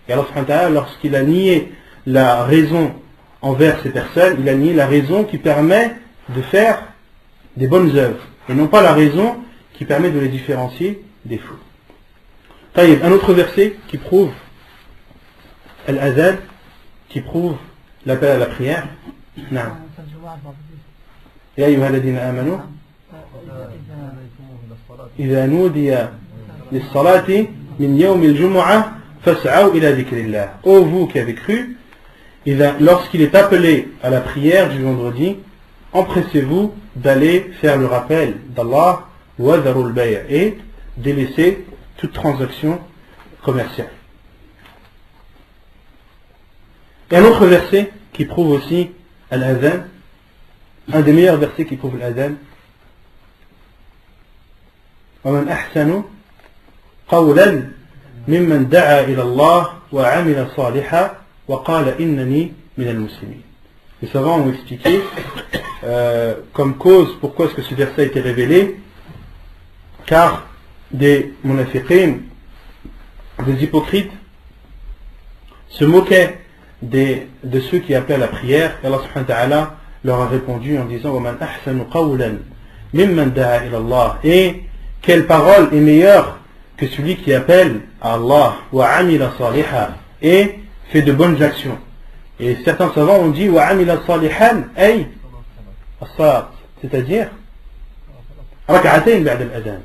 Et Allah subhanahu wa ta'ala, lorsqu'il a nié la raison envers ces personnes, il a nié la raison qui permet de faire des bonnes œuvres, et non pas la raison qui permet de les différencier des fous. Taïb, un autre verset qui prouve al-adhan, qui prouve l'appel à la prière. Naam. Ya ayyuha alladhina amanu idha nudiya lis-salati min yawm al-jumu'ah fas'aw ila dhikrillah. Ô vous qui avez cru, lorsqu'il est appelé à la prière du vendredi, empressez-vous d'aller faire le rappel d'Allah wa dharul bay' et délaisser toute transaction commerciale. Et un autre verset qui prouve aussi al-adhan, un des meilleurs versets qui prouve al-adhan. وَمَنْ أَحْسَنُ قَوْلًا مِمَّنْ دَعَا إِلَى اللَّهِ وَعَمِلَ صَالِحًا وَقَالَ إِنَّنِي مِنَ الْمُسْلِمِينَ. Les savants ont expliqué comme cause pourquoi est-ce que ce verset a été révélé, car des munafiqin, des hypocrites, se moquaient de ceux qui appellent à la prière, et Allah subhanahu wa ta'ala leur a répondu en disant وَمَنْ أَحْسَنُ قَوْلًا مِمَّنْ دَعَا إِلَى اللَّهِ. Et quelle parole est meilleure que celui qui appelle à Allah وَعَمِلَ صَالِحًا et fait de bonnes actions. Et certains savants ont dit وَعَمِلَ صَالِحًا أي الصلاة, c'est-à-dire ركعتين بعد الأذان.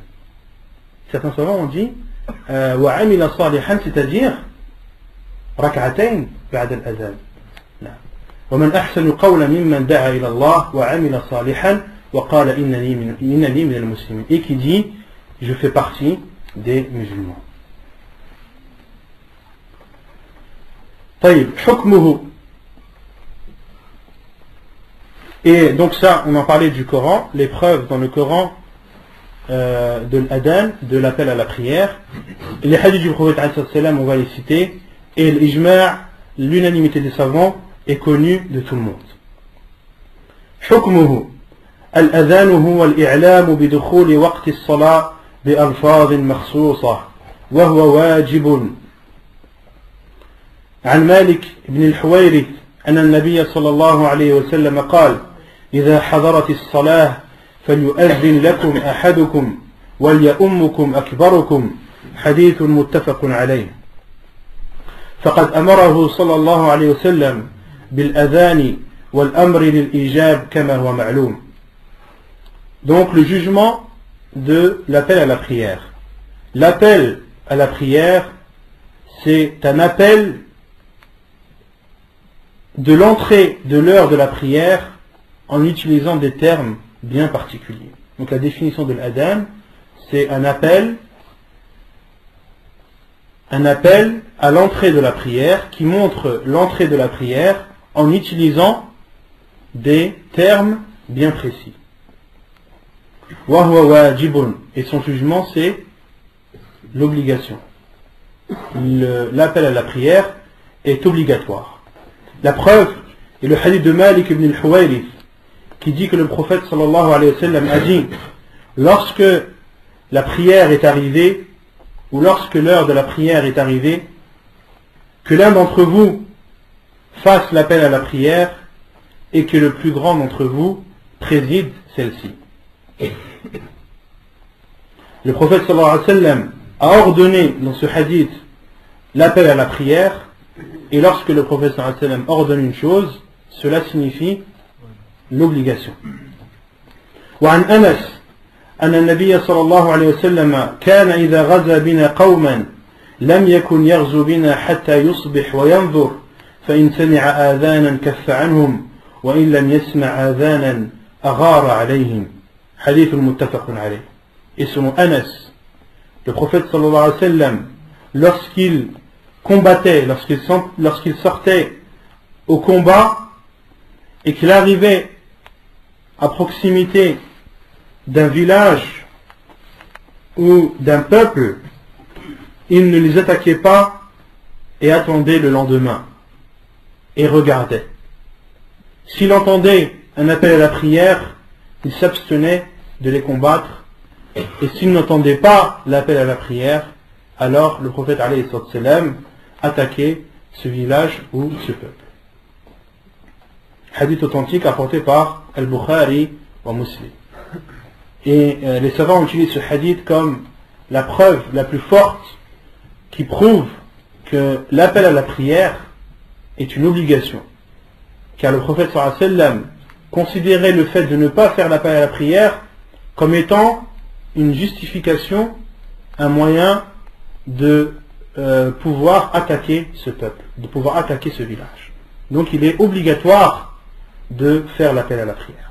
Certains savants ont dit وَعَمِلَ صَالِحًا, c'est-à-dire ركعتين بعد الأذان. ومن أحسن قولا ممن دعا إلى الله وعمل صالحا وقال إنني من المسلمين, et qui dit je fais partie des musulmans. طيب, حكمه. Et donc ça, on en parlait du Coran, les preuves dans le Coran de l'adhan, de l'appel à la prière. Les hadiths du prophète on va les citer, et l'ijma', l'unanimité des savants, est connue de tout le monde. حكمه الأذان هو الإعلام بدخول وقت الصلاة بألفاظ مخصوصة وهو واجب. عن مالك بن الحويرث أن النبي صلى الله عليه وسلم قال إذا حضرت الصلاة فليؤذن لكم أحدكم وليؤمكم أكبركم. حديث متفق عليه. فقد أمره صلى الله عليه وسلم بالأذان والأمر للإيجاب كما هو معلوم. Donc le jugement de l'appel à la prière. L'appel à la prière, c'est un appel de l'entrée de l'heure de la prière en utilisant des termes bien particuliers. Donc la définition de l'adhan, c'est un appel à l'entrée de la prière qui montre l'entrée de la prière en utilisant des termes bien précis. وَهُوَ وَاجِبٌ, et son jugement c'est l'obligation. L'appel à la prière est obligatoire. La preuve est le hadith de Malik ibn al-Huwayrith qui dit que le prophète sallallahu alayhi wa sallam a dit lorsque la prière est arrivée ou lorsque l'heure de la prière est arrivée, que l'un d'entre vous fasse l'appel à la prière et que le plus grand d'entre vous préside celle-ci. Le prophète sallallahu alayhi wa sallam a ordonné dans ce hadith l'appel à la prière, et lorsque le prophète sallallahu alayhi wa sallam ordonne une chose, cela signifie l'obligation. وعن أنس أن النبي صلى الله عليه وسلم كان إذا غزا بنا قوما لم يكن يغزو بنا حتى يصبح وينظر فإن سمع آذانا كف عنهم وإن لم يسمع آذانا أغار عليهم. حديث متفق عليه. Et selon Anas, le prophète sallallahu alayhi wa sallam, lorsqu'il combattait, lorsqu'il sortait au combat et qu'il arrivait à proximité d'un village ou d'un peuple, il ne les attaquait pas et attendait le lendemain et regardait. S'il entendait un appel à la prière, il s'abstenait de les combattre, et s'il n'entendait pas l'appel à la prière, alors le prophète alayhi salam attaquait ce village ou ce peuple. Hadith authentique apporté par Al-Bukhari ou Muslim. Et les savants utilisent ce hadith comme la preuve la plus forte qui prouve que l'appel à la prière est une obligation. Car le prophète sallallahu alayhi wa sallam considérait le fait de ne pas faire l'appel à la prière comme étant une justification, un moyen de pouvoir attaquer ce peuple, de pouvoir attaquer ce village. Donc il est obligatoire de faire l'appel à la prière.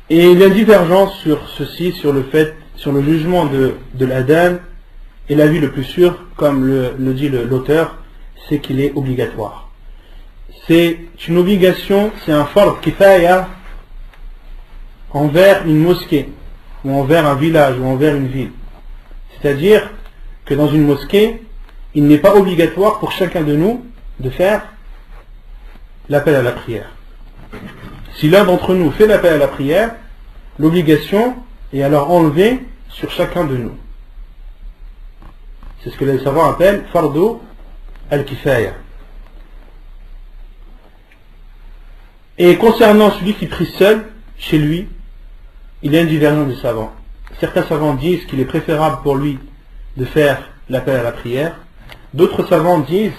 Et il y a divergence sur ceci, sur le fait, sur le jugement de l'adhan, et l'avis le plus sûr, comme le dit l'auteur, c'est qu'il est obligatoire. C'est une obligation, c'est un fard kifaya envers une mosquée, ou envers un village, ou envers une ville. C'est-à-dire que dans une mosquée, il n'est pas obligatoire pour chacun de nous de faire l'appel à la prière. Si l'un d'entre nous fait l'appel à la prière, l'obligation est alors enlevée sur chacun de nous. C'est ce que les savants appellent fardu al-kifaya. Et concernant celui qui prie seul, chez lui, il y a une divergence des savants. Certains savants disent qu'il est préférable pour lui de faire l'appel à la prière. D'autres savants disent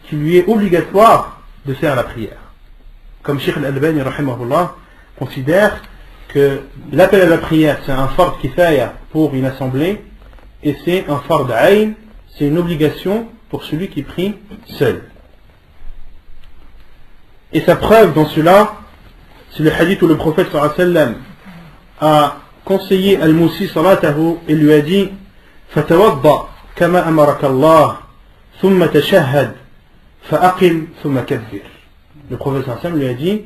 qu'il lui est obligatoire de faire la prière. Comme Cheikh Al-Albani rahimahullah considère que l'appel à la prière c'est un fard kifaya pour une assemblée et c'est un fard ayn, c'est une obligation pour celui qui prie seul. Et sa preuve dans cela, c'est le hadith où le prophète sallallahu alayhi wa sallam a conseillé al-Musi salatahu et lui a dit fatawadda kama amaraka Allah thumma tashahhad fa'aqim thumma kabbir. Le prophète sallallahu alayhi wa sallam lui a dit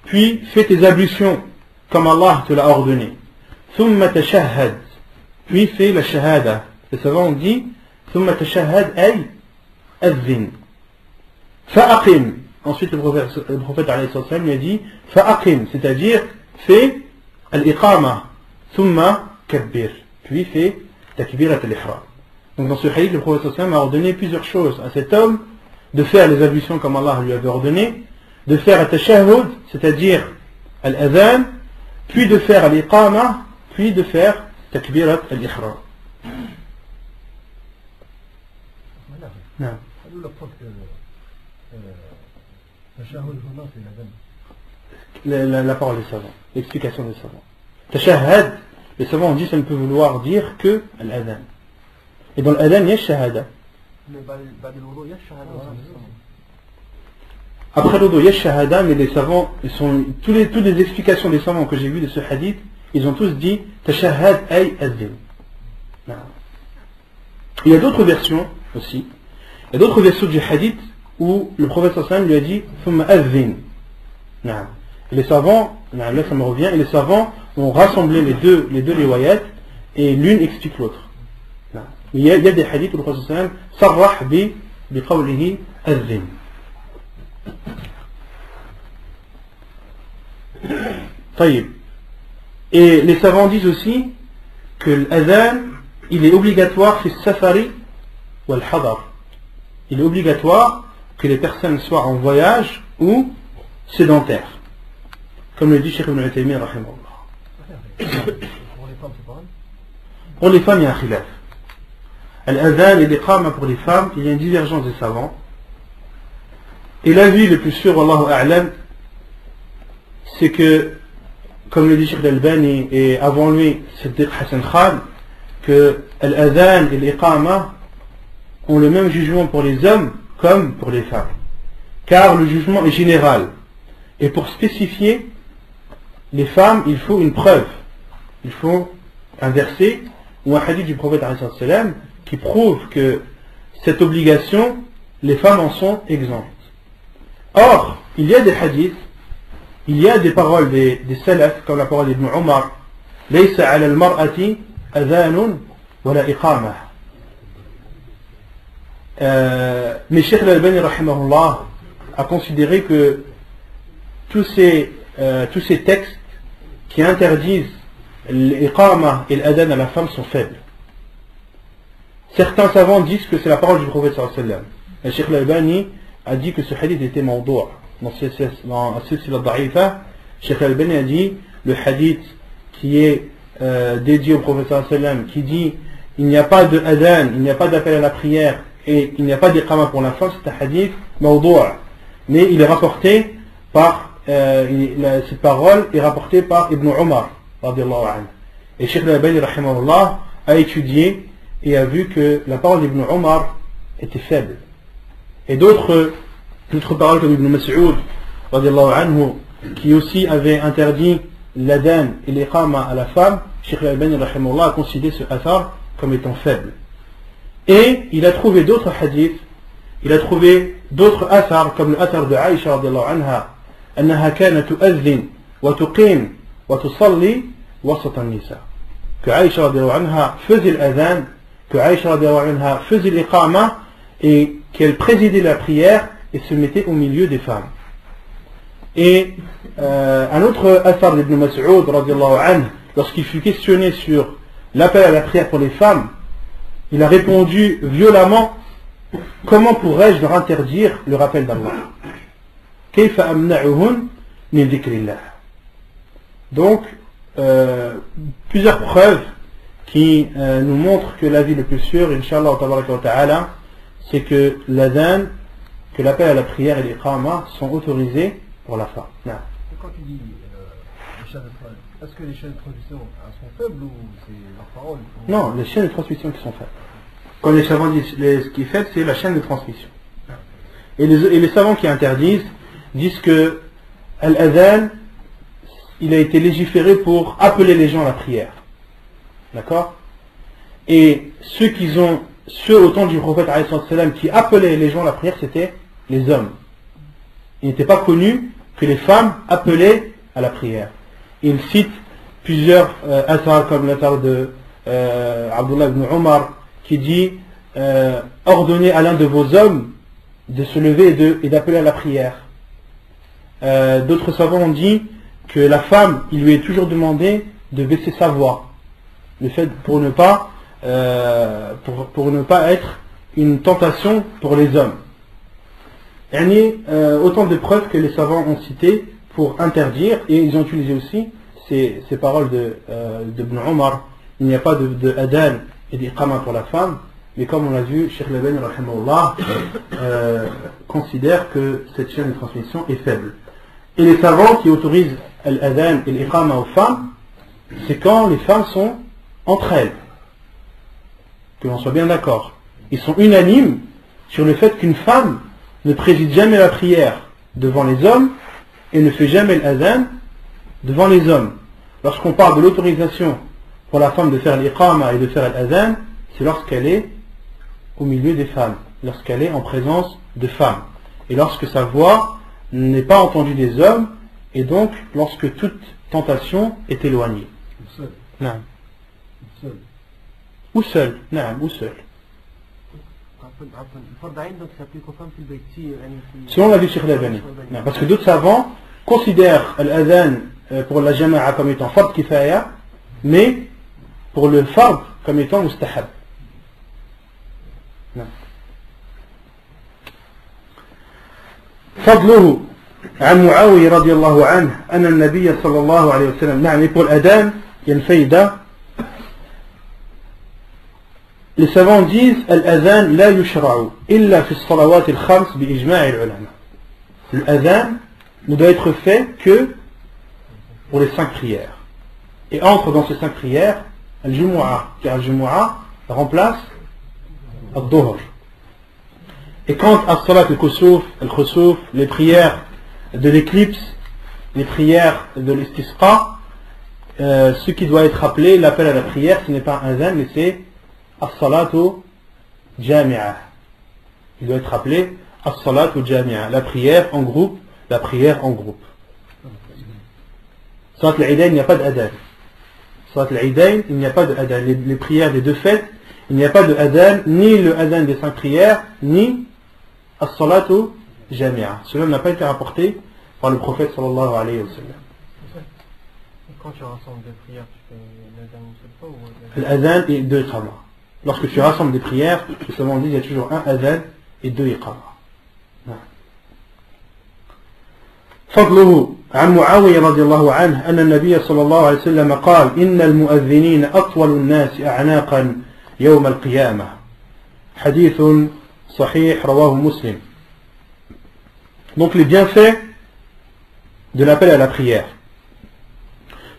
puis fais tes ablutions comme Allah te l'a ordonné, thumma tashahhad, puis fais la shahada. Les savants ont dit thumma tashahhad ay adhin fa'aqim. Ensuite le prophète alayhi salam lui a dit fa'aqim, c'est-à-dire fais al-iqama thumma kabbir, puis fais takbirat al-ihram. Donc dans ce hadith le prophète sallam a ordonné plusieurs choses à cet homme: de faire les ablutions comme Allah lui avait ordonné, de faire al-tashahhud, c'est-à-dire al-adhan, puis de faire al-iqama, puis de faire takbirat al-ihram. La parole des savants, l'explication des savants. Tashahhad, les savants ont dit ça ne peut vouloir dire que l'adhan. Et dans l'adhan il y a shahada. Après l'odo il y a shahada, mais les savants, toutes les explications des savants que j'ai vues de ce hadith, ils ont tous dit tashahhad ay adhan. Il y a d'autres versions aussi. Il y a d'autres versions du hadith où le prophète sallallahu lui a dit thumma adhin. Les savants, là ça me revient, et les savants ont rassemblé les deux riwayat et l'une explique l'autre. Il y a des hadiths où le prophète sallallahu sarrah bi qawlihi adhin. طيب. Et les savants disent aussi que l'adhan il est obligatoire fi safari wal hadar. Il est obligatoire que les personnes soient en voyage ou sédentaires, comme le dit Cheikh Ibn Uthaymin rahimahullah. Pour les femmes il y a un khilaf. Al-adhan et l'iqama pour les femmes, il y a une divergence des savants. Et l'avis le plus sûr, wallahu a'lam, c'est que, comme le dit Cheikh Al-Albani et avant lui Siddiq Hassan Khan, que al-adhan et l'iqama ont le même jugement pour les hommes comme pour les femmes. Car le jugement est général. Et pour spécifier les femmes, il faut une preuve. Il faut un verset ou un hadith du prophète qui prouve que cette obligation, les femmes en sont exemptes. Or, il y a des hadiths, il y a des paroles des salafs, comme la parole d'Ibn Omar, ليس على المرأة أذان ولا إقامة. Mais Cheikh Al-Albani rahimahullah a considéré que tous ces textes qui interdisent l'iqama et l'adhan à la femme sont faibles. Certains savants disent que c'est la parole du prophète sallallahu alayhi wa sallam. Et Cheikh Al-Albani a dit que ce hadith était mawdou'. Dans Silsila Da'ifa, Cheikh Al-Albani a dit le hadith qui est dédié au prophète sallallahu alayhi wa sallam, qui dit il n'y a pas de adhan, il n'y a pas d'appel à la prière et il n'y a pas d'iqama pour la femme, c'est un hadith mawdou'. Mais il est rapporté par cette parole est rapportée par Ibn Umar radiyallahu anhu. Et Cheikh Al-Albani rahimahullah a étudié et a vu que la parole d'Ibn Umar était faible. Et d'autres paroles comme Ibn Mas'ud radiyallahu anhu qui aussi avait interdit l'adhan et l'iqama à la femme, Cheikh Al-Albani rahimahullah a considéré ce athar comme étant faible. Et il a trouvé d'autres hadiths, il a trouvé d'autres athars comme le athar de Aïcha radiyallahu anha أنها كانت تؤذن وتقيم وتصلي وسط النساء. Que Aïcha radiyallahu anha faisait l'adhan, que Aïcha radiyallahu anha faisait l'iqama et qu'elle présidait la prière et se mettait au milieu des femmes. Et un autre athar d'Ibn Mas'ud radiyallahu anhu, lorsqu'il fut questionné sur l'appel à la prière pour les femmes, il a répondu violemment: comment pourrais-je leur interdire le rappel d'Allah? كيف أمنعهن من ذكر الله. Donc plusieurs preuves qui nous montrent que la vie le plus sûre, Inch'Allah ta'ala, c'est que l'adhan, que l'appel à la prière et l'iqama sont autorisés pour la femme. Non. Quand tu dis les chaînes de transmission, est-ce que les chaînes de transmission sont faibles ou c'est leur parole? Non, les chaînes de transmission qui sont faibles. Quand les savants disent ce qui est faible, c'est la chaîne de transmission. Et les savants qui interdisent disent que l'adhan, il a été légiféré pour appeler les gens à la prière. D'accord? Et ceux au temps du prophète qui appelaient les gens à la prière, c'était les hommes. Il n'était pas connu que les femmes appelaient à la prière. Il cite plusieurs athars comme l'athar de Abdullah ibn Umar qui dit ordonnez à l'un de vos hommes de se lever et d'appeler à la prière. D'autres savants ont dit que la femme, il lui est toujours demandé de baisser sa voix, le fait pour ne pas être une tentation pour les hommes. Il y a autant de preuves que les savants ont citées pour interdire, et ils ont utilisé aussi ces paroles d'Ibn Umar. Il n'y a pas de adhan et d'iqama pour la femme, mais comme on l'a vu, Cheikh Al-Albani rahimahullah considère que cette chaîne de transmission est faible. Et les savants qui autorisent l'adhan et l'iqama aux femmes, c'est quand les femmes sont entre elles. Que l'on soit bien d'accord. Ils sont unanimes sur le fait qu'une femme ne préside jamais la prière devant les hommes et ne fait jamais l'adhan devant les hommes. Lorsqu'on parle de l'autorisation pour la femme de faire l'iqama et de faire l'adhan, c'est lorsqu'elle est au milieu des femmes, lorsqu'elle est en présence de femmes, et lorsque sa voix n'est pas entendue des hommes, et donc lorsque toute tentation est éloignée. Ou seul. Non. Seul. Ou seul. Non, ou seul. Selon la vie Cheikh Al-Albani. Parce que d'autres savants considèrent l'adhan pour la jama'a comme étant fard kifaya, mais pour le fard comme étant mustahab. فضله عن معاوية رضي الله عنه أن النبي صلى الله عليه وسلم نعم يقول الأذان ينفيد. Les savants disent الأذان لا يشرع إلا في الصلوات الخمس بإجماع العلماء. L'adhan ne doit être fait que pour les 5 prières. Et entre dans ces 5 prières al-Jumu'ah, car al-Jumu'ah remplace al-Dhuhr. Et quant à Salat al-Khusuf, les prières de l'éclipse, les prières de l'istisqa, ce qui doit être appelé, l'appel à la prière, ce n'est pas un adhan, mais c'est as-salatu jami'ah. Il doit être appelé as-salatu jami'ah, la prière en groupe, Salat al-Idain, il n'y a pas d'adhan. salat al-Eidain, il n'y a pas de adhan. Les prières des deux fêtes, il n'y a pas de adhan, ni le adhan des 5 prières, ni as-salatu jami'a. Cela n'a pas été rapporté par le prophète sallallahu alayhi wa sallam. Quand tu rassembles des prières, tu fais l'adhan une seule fois ou l'adhan et 2 iqama. Lorsque tu rassembles des prières, justement on dit il y a toujours un adhan et 2 iqama. فضله عن معاوية رضي الله عنه أن النبي صلى الله عليه وسلم قال إن المؤذنين أطول الناس أعناقا يوم القيامة حديث صحيح رواه مسلم. Donc les bienfaits de l'appel à la prière.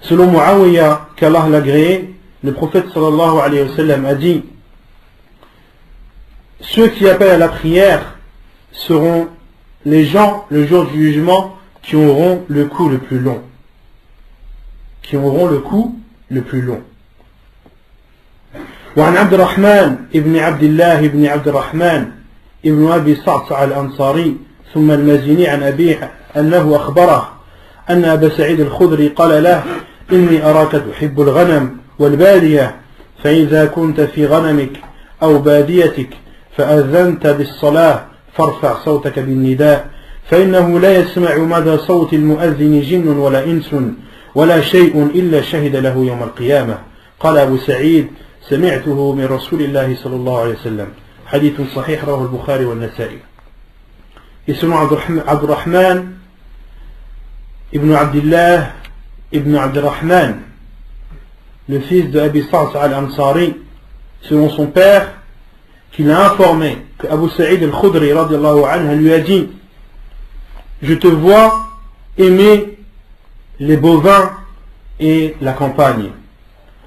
Selon Muawiyah, qu'Allah l'a agréé, le prophète sallallahu alayhi wa sallam a dit: ceux qui appellent à la prière seront les gens le jour du jugement qui auront le cou le plus long. Qui auront le cou le plus long. وعن عبد الرحمن ابن عبد الله ابن عبد الرحمن ابن أبي صعصع الأنصاري ثم المازني عن أبيه أنه أخبره أن أبا سعيد الخدري قال له: إني أراك تحب الغنم والبادية، فإذا كنت في غنمك أو باديتك فأذنت بالصلاة فارفع صوتك بالنداء، فإنه لا يسمع مدى صوت المؤذن جن ولا إنس ولا شيء إلا شهد له يوم القيامة. قال أبو سعيد: سمعته من رسول الله صلى الله عليه وسلم. حديث صحيح رواه البخاري والنسائي. Et selon Abdurrahman ibn Abdillah ibn Abdurrahman, le fils de Abi Sa'd al-Ansari, selon son père, qu'il a informé que Abu Sa'id al-Khudri radiallahu anhu lui a dit: je te vois aimer les bovins et la campagne.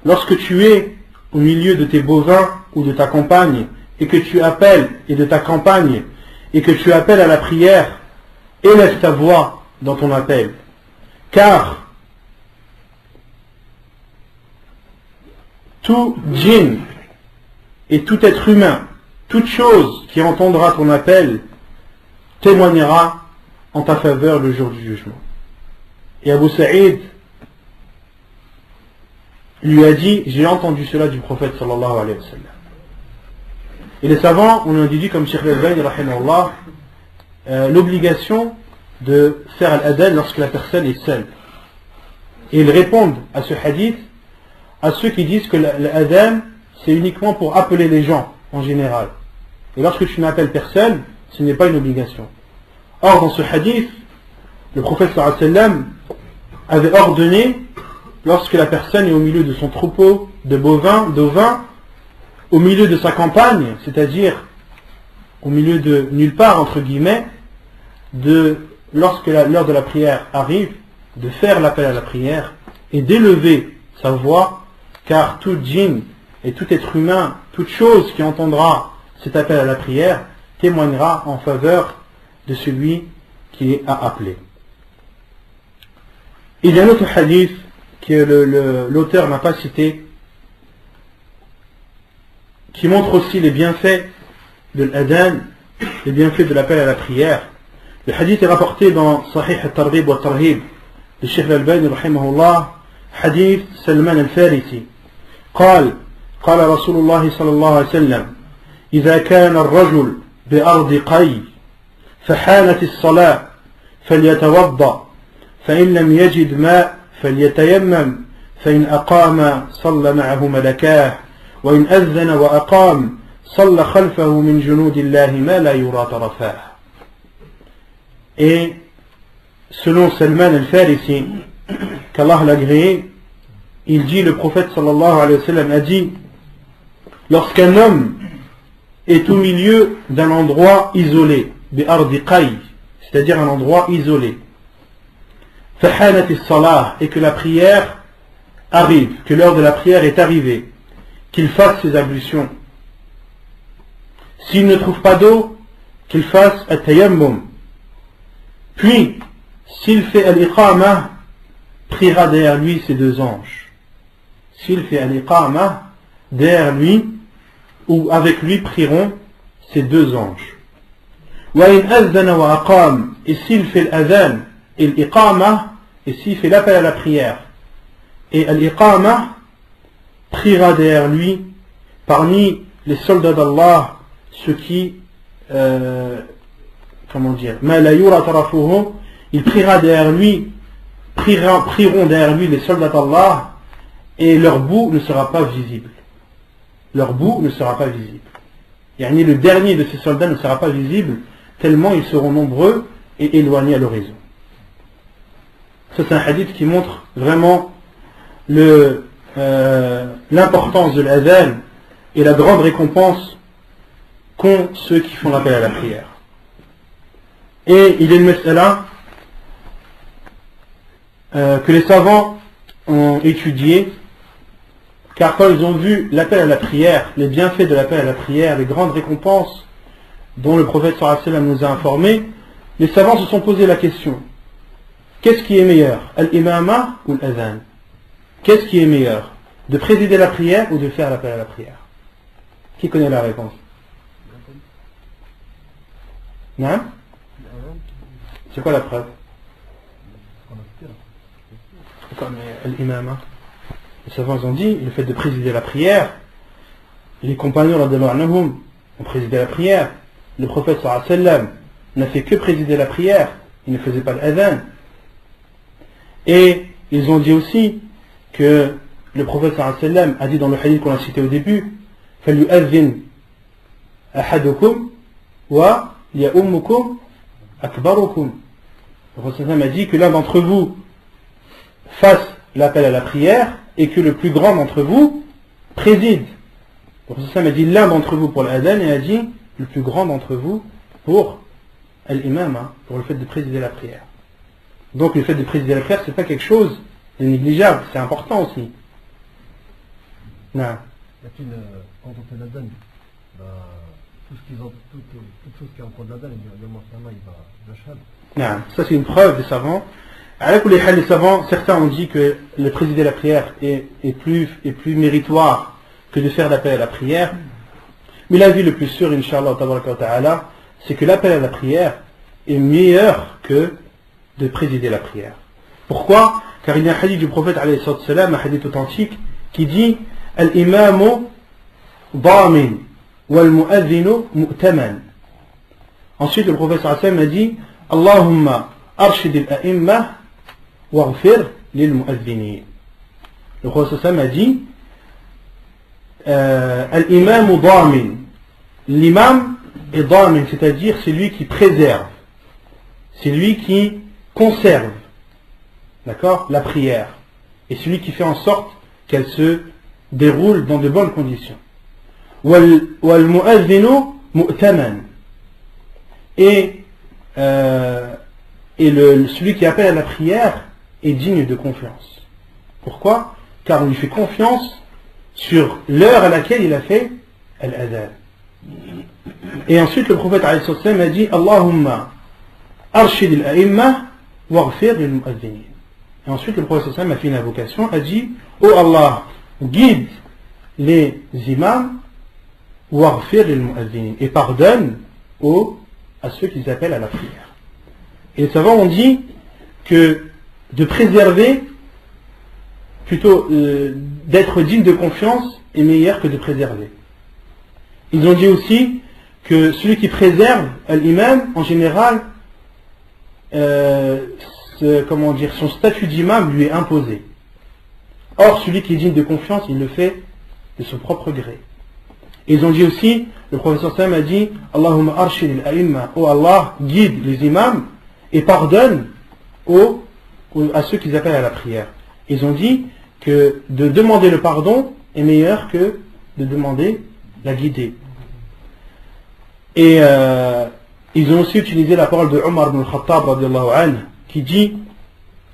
Lorsque tu es au milieu de tes bovins ou de ta campagne et que tu appelles et de ta campagne et que tu appelles à la prière, élève ta voix dans ton appel, car tout djinn et tout être humain, toute chose qui entendra ton appel témoignera en ta faveur le jour du jugement. Et Abu Sa'id lui a dit: j'ai entendu cela du prophète sallallahu alayhi wa sallam. Et les savants ont indiqué, comme Cheikh al-Albani rahimahullah, l'obligation de faire al-adhan lorsque la personne est seule. Et ils répondent à ce hadith à ceux qui disent que l'adhan c'est uniquement pour appeler les gens en général. Et lorsque tu n'appelles personne, ce n'est pas une obligation. Or, dans ce hadith, le prophète sallallahu alayhi wa sallam avait ordonné, lorsque la personne est au milieu de son troupeau de bovins, d'ovins, au milieu de sa campagne, c'est-à-dire au milieu de nulle part, entre guillemets, lorsque l'heure de la prière arrive, de faire l'appel à la prière et d'élever sa voix, car tout djinn et tout être humain, toute chose qui entendra cet appel à la prière, témoignera en faveur de celui qui est à appeler. Il y a un autre hadith que l'auteur n'a pas cité, qui montre aussi les bienfaits de l'adhan, les bienfaits de l'appel à la prière. Le hadith est rapporté dans Sahih al-Targhib wa al-Tarhib de Cheikh al-Albani rahimahullah, hadith Salman al-Farisi. قال رسول الله صلى الله عليه وسلم: إذا كان الرجل بأرض قي فحانت الصلاة فليتوضأ، فإن لم يجد ماء فليتيمم، فإن أقام صلى معه ملكاه، وإن أذن وأقام صلى خلفه من جنود الله ما لا يرى طرفاه. Et selon Salman al-Farisi, qu'Allah l'a agréé, il dit, le prophète sallallahu alayhi wa sallam a dit: lorsqu'un homme est au milieu d'un endroit isolé, bi'ardi qay, c'est-à-dire un endroit isolé, fahanat as-salah, et que la prière arrive, que l'heure de la prière est arrivée, qu'il fasse ses ablutions. S'il ne trouve pas d'eau, qu'il fasse at-tayammum. Puis, s'il fait al-iqamah, priera derrière lui ses deux anges. S'il fait al-iqamah, derrière lui ou avec lui prieront ces deux anges. وَإِنْ أَذَّنَ وَأَقَامَ, et s'il fait l'adhan et l'iqamah, et s'il fait l'appel à la prière et l'iqamah, priera derrière lui parmi les soldats d'Allah ceux qui il priera derrière lui, prieront derrière lui les soldats d'Allah et leur bout ne sera pas visible. Leur bout ne sera pas visible. Yani le dernier de ces soldats ne sera pas visible tellement ils seront nombreux et éloignés à l'horizon. Ça c'est un hadith qui montre vraiment l'importance de l'adhan et la grande récompense qu'ont ceux qui font l'appel à la prière. Et il y a une mas'ala que les savants ont étudié, car quand ils ont vu l'appel à la prière, les bienfaits de l'appel à la prière, les grandes récompenses dont le prophète sallallahu alayhi wa sallam nous a informés, les savants se sont posé la question: qu'est-ce qui est meilleur, al-imama ou l'adhan? Qu'est-ce qui est meilleur, de présider la prière ou de faire l'appel à la prière? Qui connaît la réponse? Non? C'est quoi la preuve? Comme l'imam. Les savants ont dit, le fait de présider la prière, les compagnons ont présidé la prière, le prophète sallallahu alayhi wa sallam n'a fait que présider la prière, il ne faisait pas l'adhan. Et ils ont dit aussi que le prophète sallallahu alayhi wa sallam a dit dans le hadith qu'on a cité au début, فَلْيُؤَذِّنْ أَحَدُكُمْ وَلْيَأُمُّكُمْ أَكْبَرُكُمْ. Le prophète sallallahu alayhi wa sallam a dit que l'un d'entre vous fasse l'appel à la prière et que le plus grand d'entre vous préside. Le prophète sallallahu alayhi wa sallam a dit l'un d'entre vous pour l'adhan et a dit le plus grand d'entre vous pour l'imam, pour le fait de présider la prière. Donc le fait de présider la prière, c'est pas quelque chose de négligeable, c'est important aussi. Non. Quand on fait l'adhan, toute chose qui est en cours de l'adhan, il va shad. Non, ça c'est une preuve des savants. Les savants, certains ont dit que le présider la prière est plus méritoire que de faire l'appel à la prière. Mais l'avis le plus sûr, Inch'Allah, c'est que l'appel à la prière est meilleur que de présider la prière. Pourquoi? Car il y a un hadith du prophète, alayhi salam, un hadith authentique, qui dit Al-imamu damin wal-mu'adhinu mu'taman. Ensuite, le prophète sallallahu alayhi wa sallam a dit Allahumma arshid al-a'imma waghfir lil-mu'adhinin. Le prophète sallallahu alayhi wa sallam a dit Al-imamu damin. L'imam est damin, c'est-à-dire c'est lui qui préserve, c'est lui qui conserve, d'accord, la prière, et celui qui fait en sorte qu'elle se déroule dans de bonnes conditions. Wal mu'adhinu mu'taman. Et celui qui appelle à la prière est digne de confiance. Pourquoi? Car on lui fait confiance sur l'heure à laquelle il a fait al-adhan. Et ensuite le prophète alayhi salam a dit Allahumma arshid al-a'imma waghfir lil-mu'adhinin. Et ensuite le prophète sallam a fait une invocation, a dit Oh Allah, guide les imams waghfir lil-mu'adhinin, et pardonne à ceux qui appellent à la prière. Et les savants ont dit que de préserver, plutôt d'être digne de confiance, est meilleur que de préserver. Ils ont dit aussi que celui qui préserve l'imam, en général, son statut d'imam lui est imposé. Or, celui qui est digne de confiance, il le fait de son propre gré. Et ils ont dit aussi, le professeur Sam a dit Allahumma arshid al-a'imma, oh Allah, guide les imams et pardonne à ceux qui appellent à la prière. Ils ont dit que de demander le pardon est meilleur que de demander la guidée. Et ils ont aussi utilisé la parole de Omar ibn al-Khattab radiallahu anhu, qui dit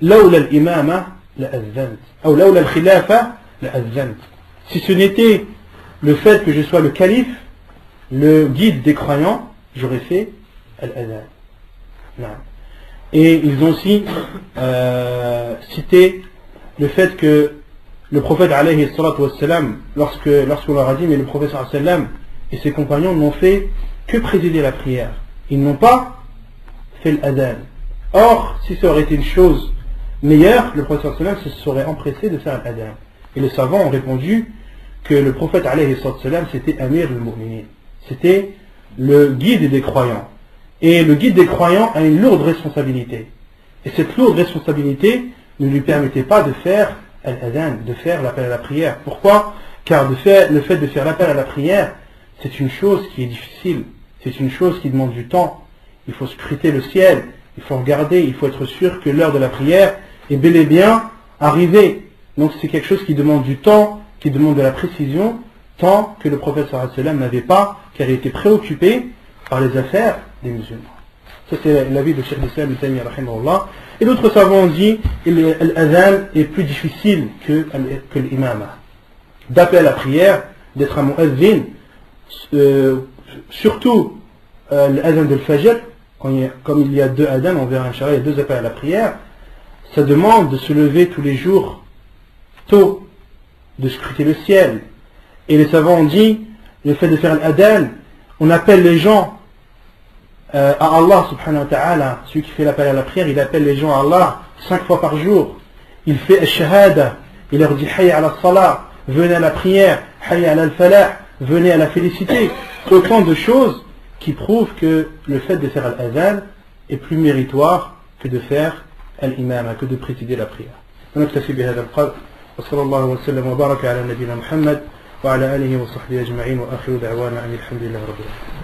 Lawla al-imama la'adhant, ou lawla al-khilafa la'adhant. Si ce n'était le fait que je sois le calife, le guide des croyants, j'aurais fait al-adhan. Et ils ont aussi cité le fait que le prophète alayhi salatu wassalam, lorsqu'on leur a dit mais le prophète sallallahu alayhi wa sallam et ses compagnons n'ont fait que présider la prière, ils n'ont pas fait l'adhan. Or, si ça aurait été une chose meilleure, le prophète sallallahu alayhi wa sallam se serait empressé de faire l'adhan. Et les savants ont répondu que le prophète alayhi salam c'était Amir al-Mu'minin, c'était le guide des croyants. Et le guide des croyants a une lourde responsabilité. Et cette lourde responsabilité ne lui permettait pas de faire al-adhan, de faire l'appel à la prière. Pourquoi? Car le fait de faire l'appel à la prière, c'est une chose qui est difficile, c'est une chose qui demande du temps. Il faut scruter le ciel, il faut regarder, il faut être sûr que l'heure de la prière est bel et bien arrivée. Donc c'est quelque chose qui demande du temps, qui demande de la précision, tant que le prophète sallallahu alayhi wa sallam n'avait pas, car il était préoccupé par les affaires des musulmans. Ça c'est l'avis de Cheikh l'Islam Ibn Taymiyyah rahimahullah. Et d'autres savants ont dit que l'adhan est plus difficile que l'imama. D'appeler à la prière, d'être un mu'adhin, surtout l'adhan de l'fajr, comme il y a deux adhan, on verra inchallah, il y a deux appels à la prière, ça demande de se lever tous les jours tôt, de scruter le ciel. Et les savants ont dit, le fait de faire l'adhan, on appelle les gens à Allah subhanahu wa ta'ala. Celui qui fait l'appel à la prière, il appelle les gens à Allah 5 fois par jour. Il fait al-shahada, il leur dit hayya ala salah, venez à la prière, hayya ala al-falah, venez à la félicité. Autant de choses qui prouvent que le fait de faire l'adhan est plus méritoire que de faire l'imama, que de présider la prière. ونكتفي بهذا القدر وصلى الله وسلم وبارك على نبينا محمد وعلى آله وصحبه أجمعين وآخر دعوانا أن الحمد لله رب العالمين.